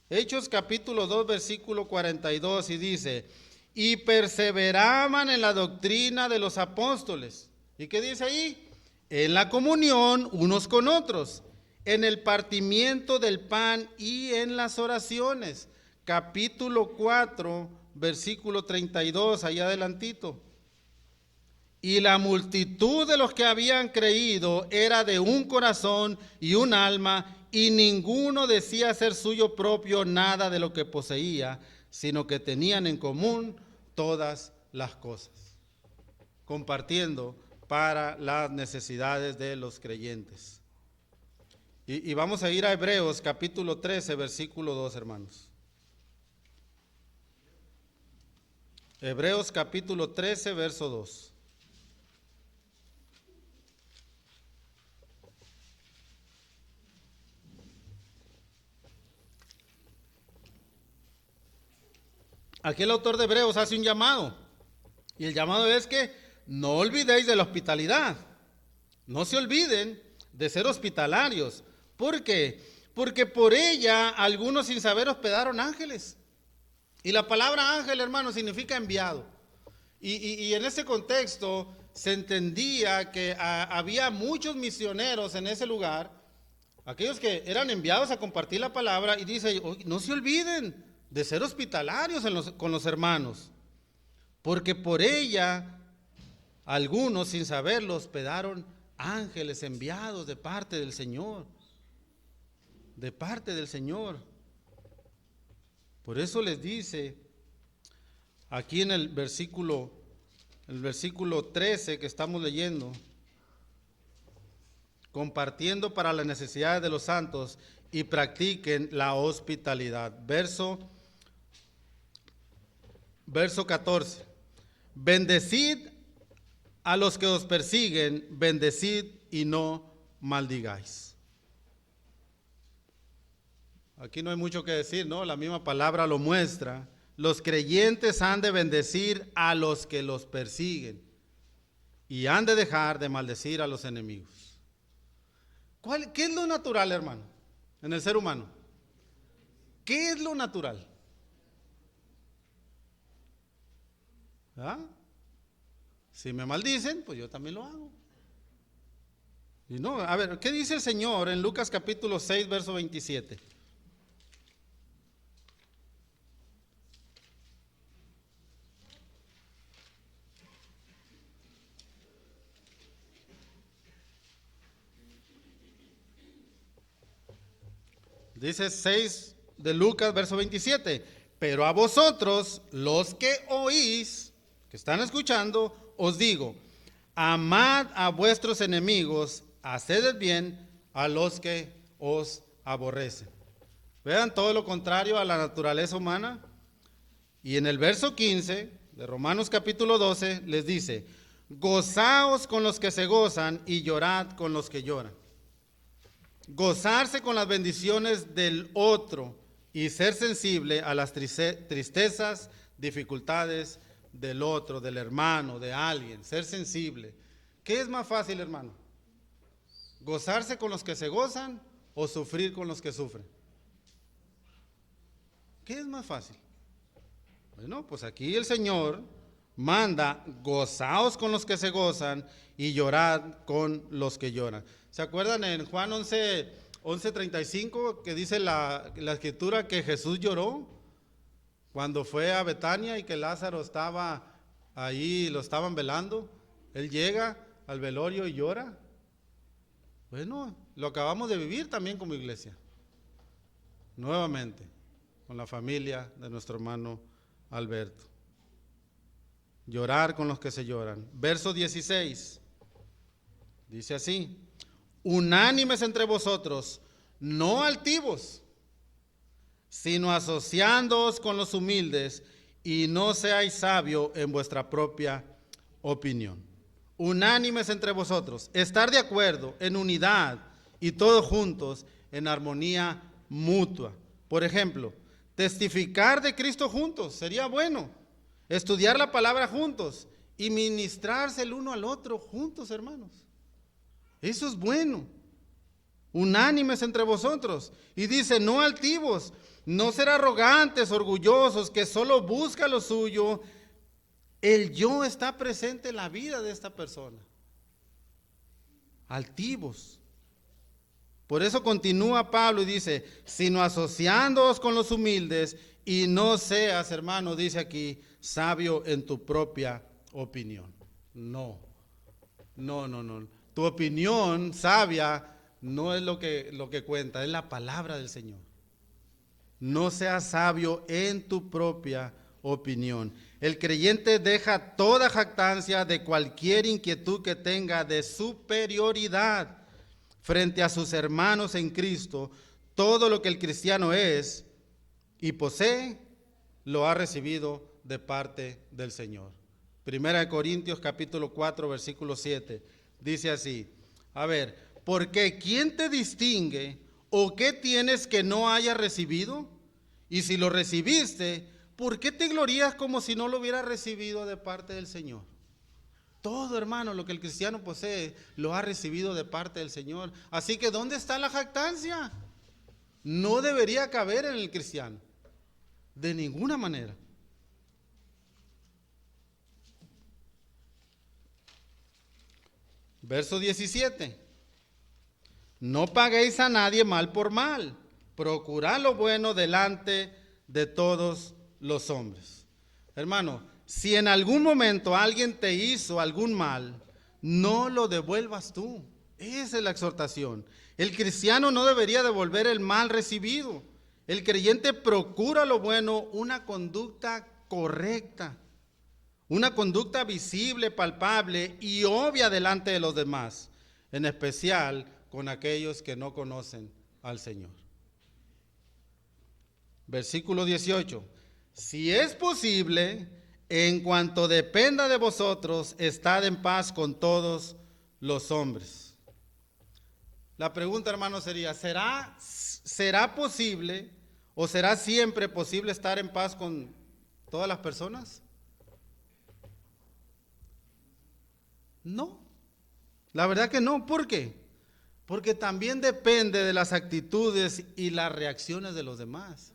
Speaker 1: Hechos capítulo 2, versículo 42, y dice, y perseveraban en la doctrina de los apóstoles. ¿Y qué dice ahí? En la comunión unos con otros, en el partimiento del pan y en las oraciones. Capítulo 4, versículo 32, allá adelantito. Y la multitud de los que habían creído era de un corazón y un alma, y ninguno decía ser suyo propio nada de lo que poseía, sino que tenían en común todas las cosas, compartiendo para las necesidades de los creyentes. Y vamos a ir a Hebreos capítulo 13, versículo 2, hermanos. Hebreos capítulo 13, verso 2. Aquí el autor de Hebreos hace un llamado, y el llamado es que no olvidéis de la hospitalidad, no se olviden de ser hospitalarios. ¿Por qué? Porque por ella algunos sin saber hospedaron ángeles, y la palabra ángel, hermano, significa enviado, y en ese contexto se entendía que había muchos misioneros en ese lugar, aquellos que eran enviados a compartir la palabra, y dice, no se olviden de ser hospitalarios con los hermanos, porque por ella algunos sin saberlo hospedaron ángeles enviados de parte del Señor, de parte del Señor. Por eso les dice aquí en el versículo 13 que estamos leyendo, compartiendo para las necesidades de los santos y practiquen la hospitalidad. Verso 14. Bendecid a los que os persiguen, bendecid y no maldigáis. Aquí no hay mucho que decir, ¿no? La misma palabra lo muestra. Los creyentes han de bendecir a los que los persiguen y han de dejar de maldecir a los enemigos. ¿Qué es lo natural, hermano, en el ser humano? ¿Qué es lo natural? ¿Ah? Si me maldicen, pues yo también lo hago. Y no, a ver, ¿qué dice el Señor en Lucas capítulo 6, verso 27? Dice 6 de Lucas, verso 27. Pero a vosotros, los que oís, que están escuchando, os digo, amad a vuestros enemigos, haced el bien a los que os aborrecen. Vean todo lo contrario a la naturaleza humana. Y en el verso 15 de Romanos capítulo 12 les dice, gozaos con los que se gozan y llorad con los que lloran. Gozarse con las bendiciones del otro y ser sensible a las tristezas, dificultades del otro, del hermano, de alguien, ser sensible. ¿Qué es más fácil, hermano? ¿Gozarse con los que se gozan o sufrir con los que sufren? ¿Qué es más fácil? Bueno, pues aquí el Señor manda: gozaos con los que se gozan y llorad con los que lloran. ¿Se acuerdan en Juan 11:35 que dice la escritura que Jesús lloró cuando fue a Betania y que Lázaro estaba ahí, lo estaban velando? Él llega al velorio y llora. Bueno, lo acabamos de vivir también como iglesia, nuevamente, con la familia de nuestro hermano Alberto. Llorar con los que se lloran. Verso 16, dice así: unánimes entre vosotros, no altivos, sino asociándoos con los humildes, y no seáis sabios en vuestra propia opinión. Unánimes entre vosotros, estar de acuerdo, en unidad, y todos juntos en armonía mutua. Por ejemplo, testificar de Cristo juntos sería bueno. Estudiar la palabra juntos y ministrarse el uno al otro juntos, hermanos. Eso es bueno. Unánimes entre vosotros. Y dice: no altivos, no ser arrogantes, orgullosos, que solo busca lo suyo. El yo está presente en la vida de esta persona. Altivos. Por eso continúa Pablo y dice: sino asociándoos con los humildes, y no seas, hermano, dice aquí, sabio en tu propia opinión. No. Tu opinión sabia no es lo que cuenta, es la palabra del Señor. No seas sabio en tu propia opinión. El creyente deja toda jactancia de cualquier inquietud que tenga de superioridad frente a sus hermanos en Cristo. Todo lo que el cristiano es y posee, lo ha recibido de parte del Señor. Primera de Corintios capítulo 4 versículo 7 dice así: a ver, porque ¿quién te distingue o qué tienes que no hayas recibido? Y si lo recibiste, ¿por qué te glorías como si no lo hubieras recibido de parte del Señor? Todo, hermano, lo que el cristiano posee, lo ha recibido de parte del Señor. Así que, ¿dónde está la jactancia? No debería caber en el cristiano, de ninguna manera. Verso 17: no paguéis a nadie mal por mal, procurad lo bueno delante de todos los hombres. Hermano, si en algún momento alguien te hizo algún mal, no lo devuelvas tú. Esa es la exhortación. El cristiano no debería devolver el mal recibido. El creyente procura lo bueno, una conducta correcta, una conducta visible, palpable y obvia delante de los demás, en especial con aquellos que no conocen al Señor. Versículo 18: si es posible, en cuanto dependa de vosotros, estad en paz con todos los hombres. La pregunta, hermano, sería: ¿será posible o será siempre posible estar en paz con todas las personas? No, la verdad que no. ¿Por qué? Porque también depende de las actitudes y las reacciones de los demás.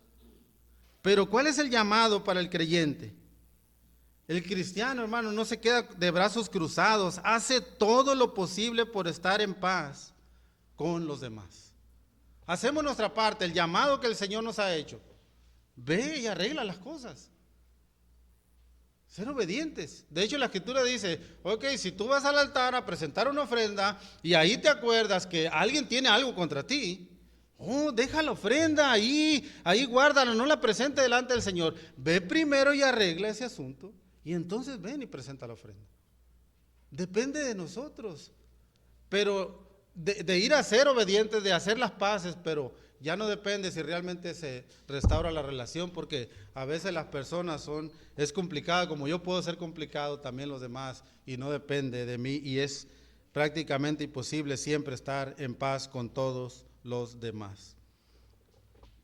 Speaker 1: Pero ¿cuál es el llamado para el creyente? El cristiano, hermano, no se queda de brazos cruzados, hace todo lo posible por estar en paz con los demás. Hacemos nuestra parte, el llamado que el Señor nos ha hecho. Ve y arregla las cosas. Ser obedientes. De hecho, la Escritura dice: ok, si tú vas al altar a presentar una ofrenda y ahí te acuerdas que alguien tiene algo contra ti, deja la ofrenda ahí guárdala, no la presente delante del Señor. Ve primero y arregla ese asunto y entonces ven y presenta la ofrenda. Depende de nosotros, pero de ir a ser obedientes, de hacer las paces, pero ya no depende si realmente se restaura la relación, porque a veces las personas es complicado, como yo puedo ser complicado, también los demás, y no depende de mí, y es prácticamente imposible siempre estar en paz con todos los demás.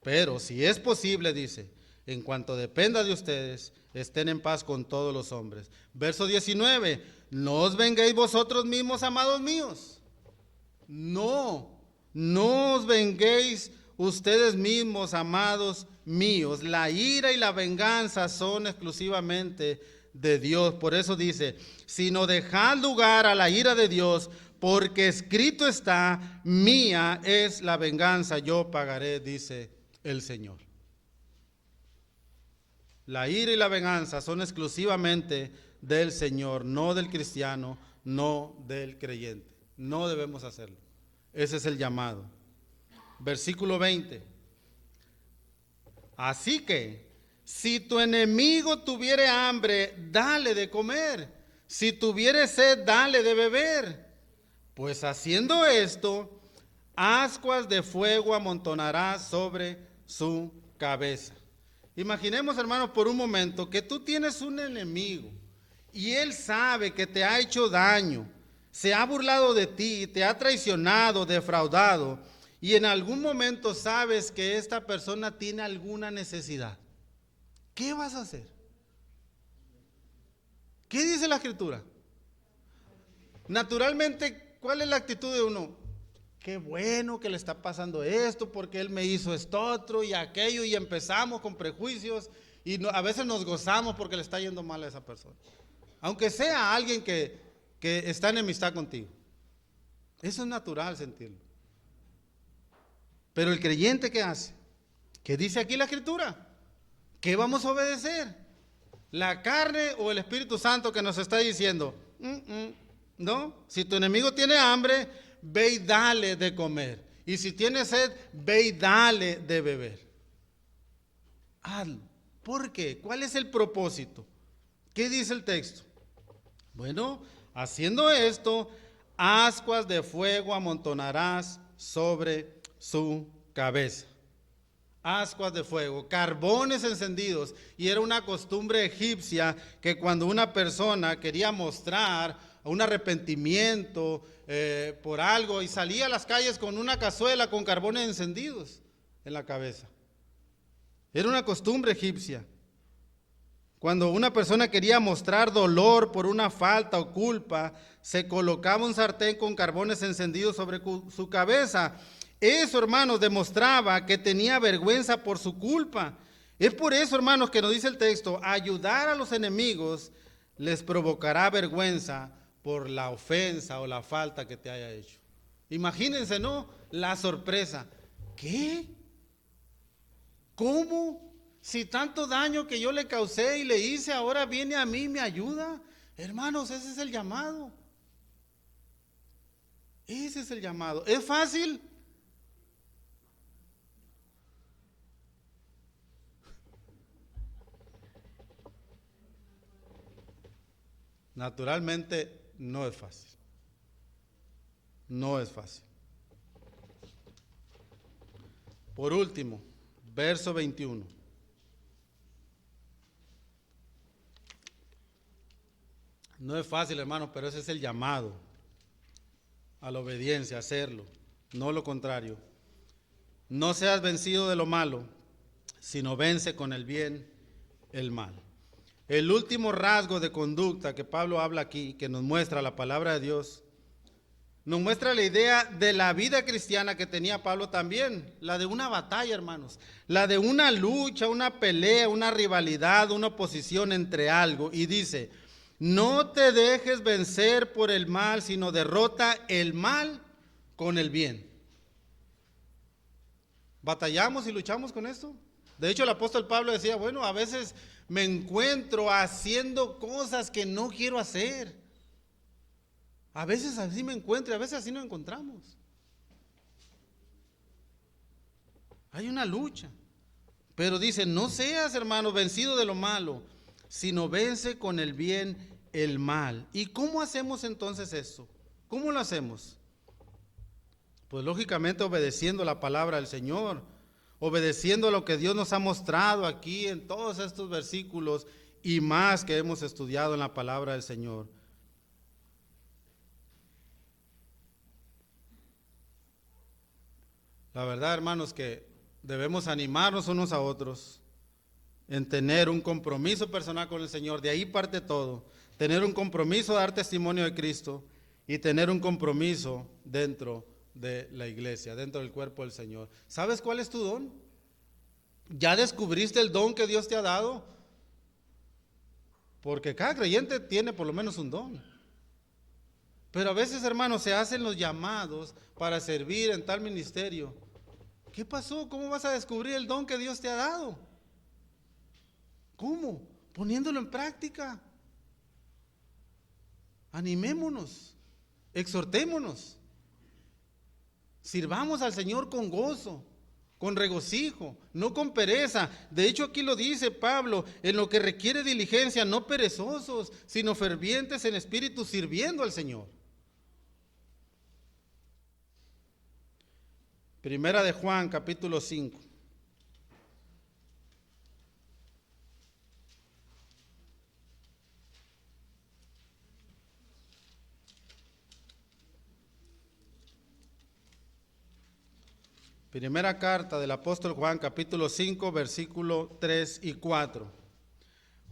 Speaker 1: Pero si es posible, dice, en cuanto dependa de ustedes, estén en paz con todos los hombres. Verso 19: no os venguéis vosotros mismos, amados míos. No No os venguéis ustedes mismos, amados míos. La ira y la venganza son exclusivamente de Dios. Por eso dice, sino dejad lugar a la ira de Dios, porque escrito está, mía es la venganza, yo pagaré, dice el Señor. La ira y la venganza son exclusivamente del Señor, no del cristiano, no del creyente. No debemos hacerlo. Ese es el llamado. Versículo 20. Así que, si tu enemigo tuviere hambre, dale de comer. Si tuviere sed, dale de beber. Pues haciendo esto, ascuas de fuego amontonarás sobre su cabeza. Imaginemos, hermanos, por un momento que tú tienes un enemigo y él sabe que te ha hecho daño, se ha burlado de ti, te ha traicionado, defraudado, y en algún momento sabes que esta persona tiene alguna necesidad. ¿Qué vas a hacer? ¿Qué dice la Escritura? Naturalmente, ¿cuál es la actitud de uno? Qué bueno que le está pasando esto, porque él me hizo esto otro y aquello, y empezamos con prejuicios, y a veces nos gozamos porque le está yendo mal a esa persona. Aunque sea alguien que está en enemistad contigo. Eso es natural sentirlo. Pero el creyente, ¿qué hace? ¿Qué dice aquí la Escritura? ¿Qué vamos a obedecer? ¿La carne o el Espíritu Santo que nos está diciendo? No, si tu enemigo tiene hambre, ve y dale de comer. Y si tiene sed, ve y dale de beber. Hazlo. ¿Por qué? ¿Cuál es el propósito? ¿Qué dice el texto? Bueno, haciendo esto, ascuas de fuego amontonarás sobre su cabeza. Ascuas de fuego, carbones encendidos. Y era una costumbre egipcia que cuando una persona quería mostrar un arrepentimiento por algo, y salía a las calles con una cazuela con carbones encendidos en la cabeza. Era una costumbre egipcia. Cuando una persona quería mostrar dolor por una falta o culpa, se colocaba un sartén con carbones encendidos sobre su cabeza. Eso, hermanos, demostraba que tenía vergüenza por su culpa. Es por eso, hermanos, que nos dice el texto, ayudar a los enemigos les provocará vergüenza por la ofensa o la falta que te haya hecho. Imagínense, ¿no? La sorpresa. ¿Qué? ¿Cómo? Si tanto daño que yo le causé y le hice, ahora viene a mí y me ayuda. Hermanos, ese es el llamado. Ese es el llamado. ¿Es fácil? Naturalmente no es fácil. No es fácil. Por último, verso 21. No es fácil, hermanos, pero ese es el llamado a la obediencia, a hacerlo, no lo contrario. No seas vencido de lo malo, sino vence con el bien el mal. El último rasgo de conducta que Pablo habla aquí, que nos muestra la palabra de Dios, nos muestra la idea de la vida cristiana que tenía Pablo también, la de una batalla, hermanos, la de una lucha, una pelea, una rivalidad, una oposición entre algo. Y dice, no te dejes vencer por el mal, sino derrota el mal con el bien. ¿Batallamos y luchamos con esto? De hecho, el apóstol Pablo decía, bueno, a veces me encuentro haciendo cosas que no quiero hacer. A veces así me encuentro y a veces así nos encontramos. Hay una lucha. Pero dice, no seas, hermano, vencido de lo malo, sino vence con el bien el mal. ¿Y cómo hacemos entonces eso? ¿Cómo lo hacemos? Pues lógicamente obedeciendo la palabra del Señor, obedeciendo lo que Dios nos ha mostrado aquí en todos estos versículos y más que hemos estudiado en la palabra del Señor. La verdad, hermanos, que debemos animarnos unos a otros en tener un compromiso personal con el Señor. De ahí parte todo. Tener un compromiso de dar testimonio de Cristo y tener un compromiso dentro de la iglesia, dentro del cuerpo del Señor. ¿Sabes cuál es tu don? ¿Ya descubriste el don que Dios te ha dado? Porque cada creyente tiene por lo menos un don. Pero a veces, hermanos, se hacen los llamados para servir en tal ministerio. ¿Qué pasó? ¿Cómo vas a descubrir el don que Dios te ha dado? ¿Cómo? Poniéndolo en práctica. Animémonos, exhortémonos, sirvamos al Señor con gozo, con regocijo, no con pereza. De hecho, aquí lo dice Pablo, en lo que requiere diligencia, no perezosos, sino fervientes en espíritu, sirviendo al Señor. Primera de Juan, capítulo 5. Primera carta del apóstol Juan, capítulo 5, versículo 3 y 4.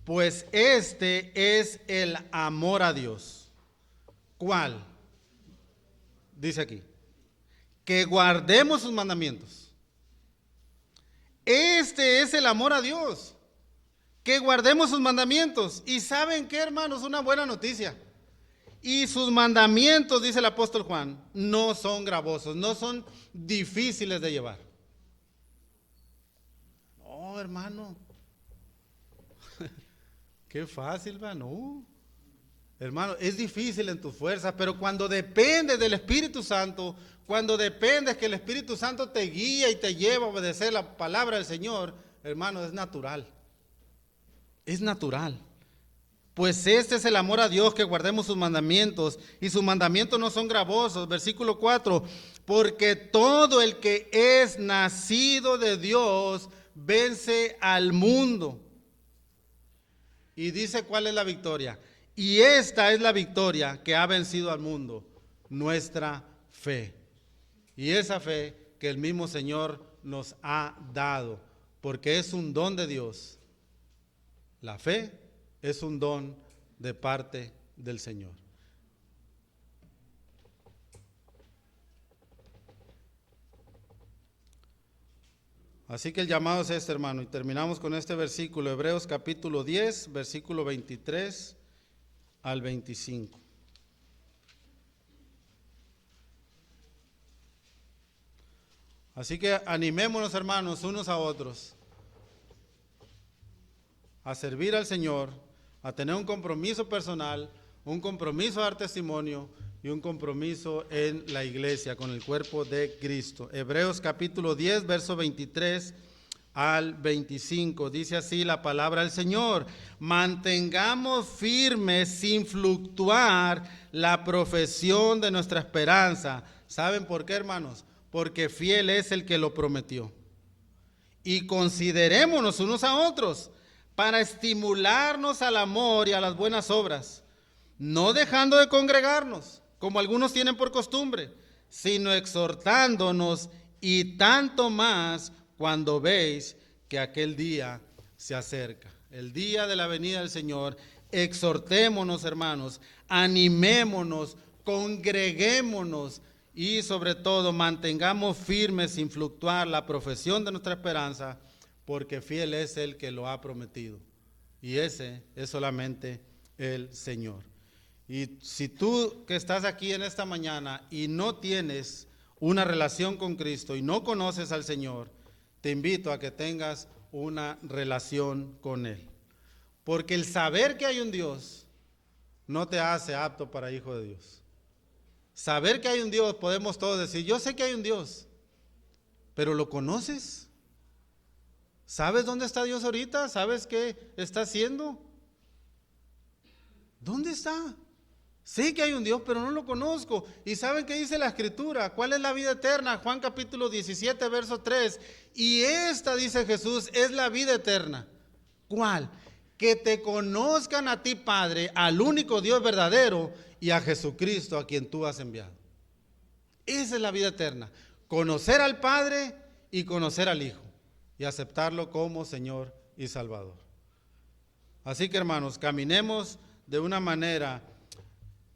Speaker 1: Pues este es el amor a Dios. ¿Cuál? Dice aquí, que guardemos sus mandamientos. Este es el amor a Dios, que guardemos sus mandamientos. ¿Y saben qué, hermanos? Una buena noticia. Y sus mandamientos, dice el apóstol Juan, no son gravosos, no son difíciles de llevar. No, hermano. Qué fácil, va, no. Hermano, es difícil en tus fuerzas, pero cuando dependes del Espíritu Santo, cuando dependes que el Espíritu Santo te guía y te lleva a obedecer la palabra del Señor, hermano, es natural. Es natural. Pues este es el amor a Dios, que guardemos sus mandamientos, y sus mandamientos no son gravosos. Versículo 4, porque todo el que es nacido de Dios vence al mundo. Y dice cuál es la victoria. Y esta es la victoria que ha vencido al mundo, nuestra fe. Y esa fe que el mismo Señor nos ha dado, porque es un don de Dios. La fe es un don de parte del Señor. Así que el llamado es este, hermano, y terminamos con este versículo, Hebreos capítulo 10, versículo 23 al 25. Así que animémonos, hermanos, unos a otros a servir al Señor, a tener un compromiso personal, un compromiso a dar testimonio y un compromiso en la iglesia con el cuerpo de Cristo. Hebreos capítulo 10, verso 23 al 25, dice así la palabra del Señor: mantengamos firmes sin fluctuar la profesión de nuestra esperanza. ¿Saben por qué, hermanos? Porque fiel es el que lo prometió. Y considerémonos unos a otros para estimularnos al amor y a las buenas obras, no dejando de congregarnos, como algunos tienen por costumbre, sino exhortándonos, y tanto más cuando veis que aquel día se acerca. El día de la venida del Señor. Exhortémonos, hermanos, animémonos, congreguémonos y sobre todo mantengamos firmes sin fluctuar la profesión de nuestra esperanza, porque fiel es el que lo ha prometido, y ese es solamente el Señor. Y si tú que estás aquí en esta mañana y no tienes una relación con Cristo y no conoces al Señor, te invito a que tengas una relación con Él, porque el saber que hay un Dios no te hace apto para hijo de Dios. Saber que hay un Dios, podemos todos decir, yo sé que hay un Dios, pero ¿lo conoces? ¿Sabes dónde está Dios ahorita? ¿Sabes qué está haciendo? ¿Dónde está? Sé que hay un Dios, pero no lo conozco. ¿Y saben qué dice la Escritura? ¿Cuál es la vida eterna? Juan capítulo 17, verso 3. Y esta, dice Jesús, es la vida eterna. ¿Cuál? Que te conozcan a ti, Padre, al único Dios verdadero, y a Jesucristo, a quien tú has enviado. Esa es la vida eterna. Conocer al Padre y conocer al Hijo, y aceptarlo como Señor y Salvador. Así que, hermanos, caminemos de una manera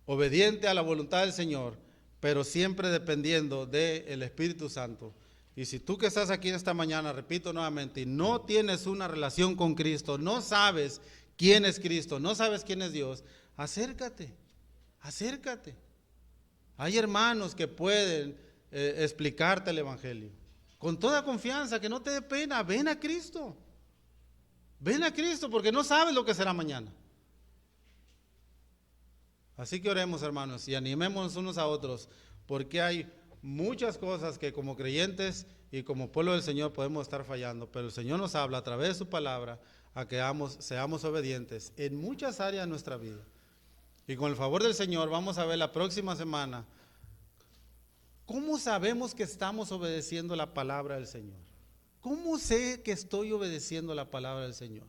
Speaker 1: obediente a la voluntad del Señor, pero siempre dependiendo del Espíritu Santo. Y si tú que estás aquí en esta mañana, repito nuevamente, y no tienes una relación con Cristo, no sabes quién es Cristo, no sabes quién es Dios, acércate, acércate. Hay hermanos que pueden explicarte el Evangelio. Con toda confianza, que no te dé pena, ven a Cristo. Ven a Cristo porque no sabes lo que será mañana. Así que oremos, hermanos, y animémonos unos a otros, porque hay muchas cosas que como creyentes y como pueblo del Señor podemos estar fallando, pero el Señor nos habla a través de su palabra a que seamos obedientes en muchas áreas de nuestra vida. Y con el favor del Señor vamos a ver la próxima semana cómo sabemos que estamos obedeciendo la palabra del Señor. ¿Cómo sé que estoy obedeciendo la palabra del Señor?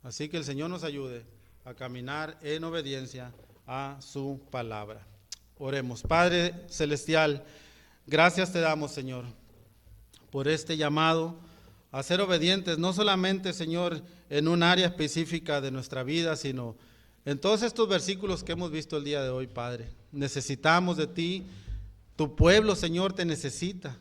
Speaker 1: Así que el Señor nos ayude a caminar en obediencia a su palabra. Oremos. Padre celestial, gracias te damos, Señor, por este llamado a ser obedientes, no solamente, Señor, en un área específica de nuestra vida, sino en todos estos versículos que hemos visto el día de hoy, Padre. Necesitamos de ti, tu pueblo, Señor, te necesita.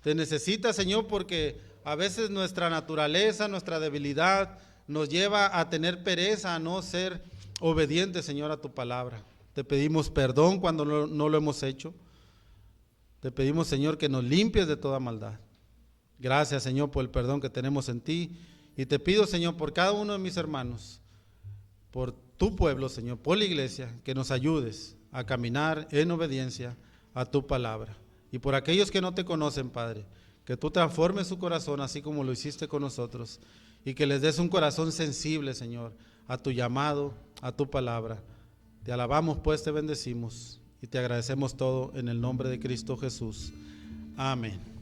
Speaker 1: Te necesita, Señor, porque a veces nuestra naturaleza, nuestra debilidad nos lleva a tener pereza, a no ser obedientes, Señor, a tu palabra. Te pedimos perdón cuando no lo hemos hecho. Te pedimos, Señor, que nos limpies de toda maldad. Gracias, Señor, por el perdón que tenemos en ti. Y te pido, Señor, por cada uno de mis hermanos, por tu pueblo, Señor, por la iglesia, que nos ayudes a caminar en obediencia a tu palabra. Y por aquellos que no te conocen, Padre, que tú transformes su corazón así como lo hiciste con nosotros y que les des un corazón sensible, Señor, a tu llamado, a tu palabra. Te alabamos, pues te bendecimos y te agradecemos todo en el nombre de Cristo Jesús. Amén.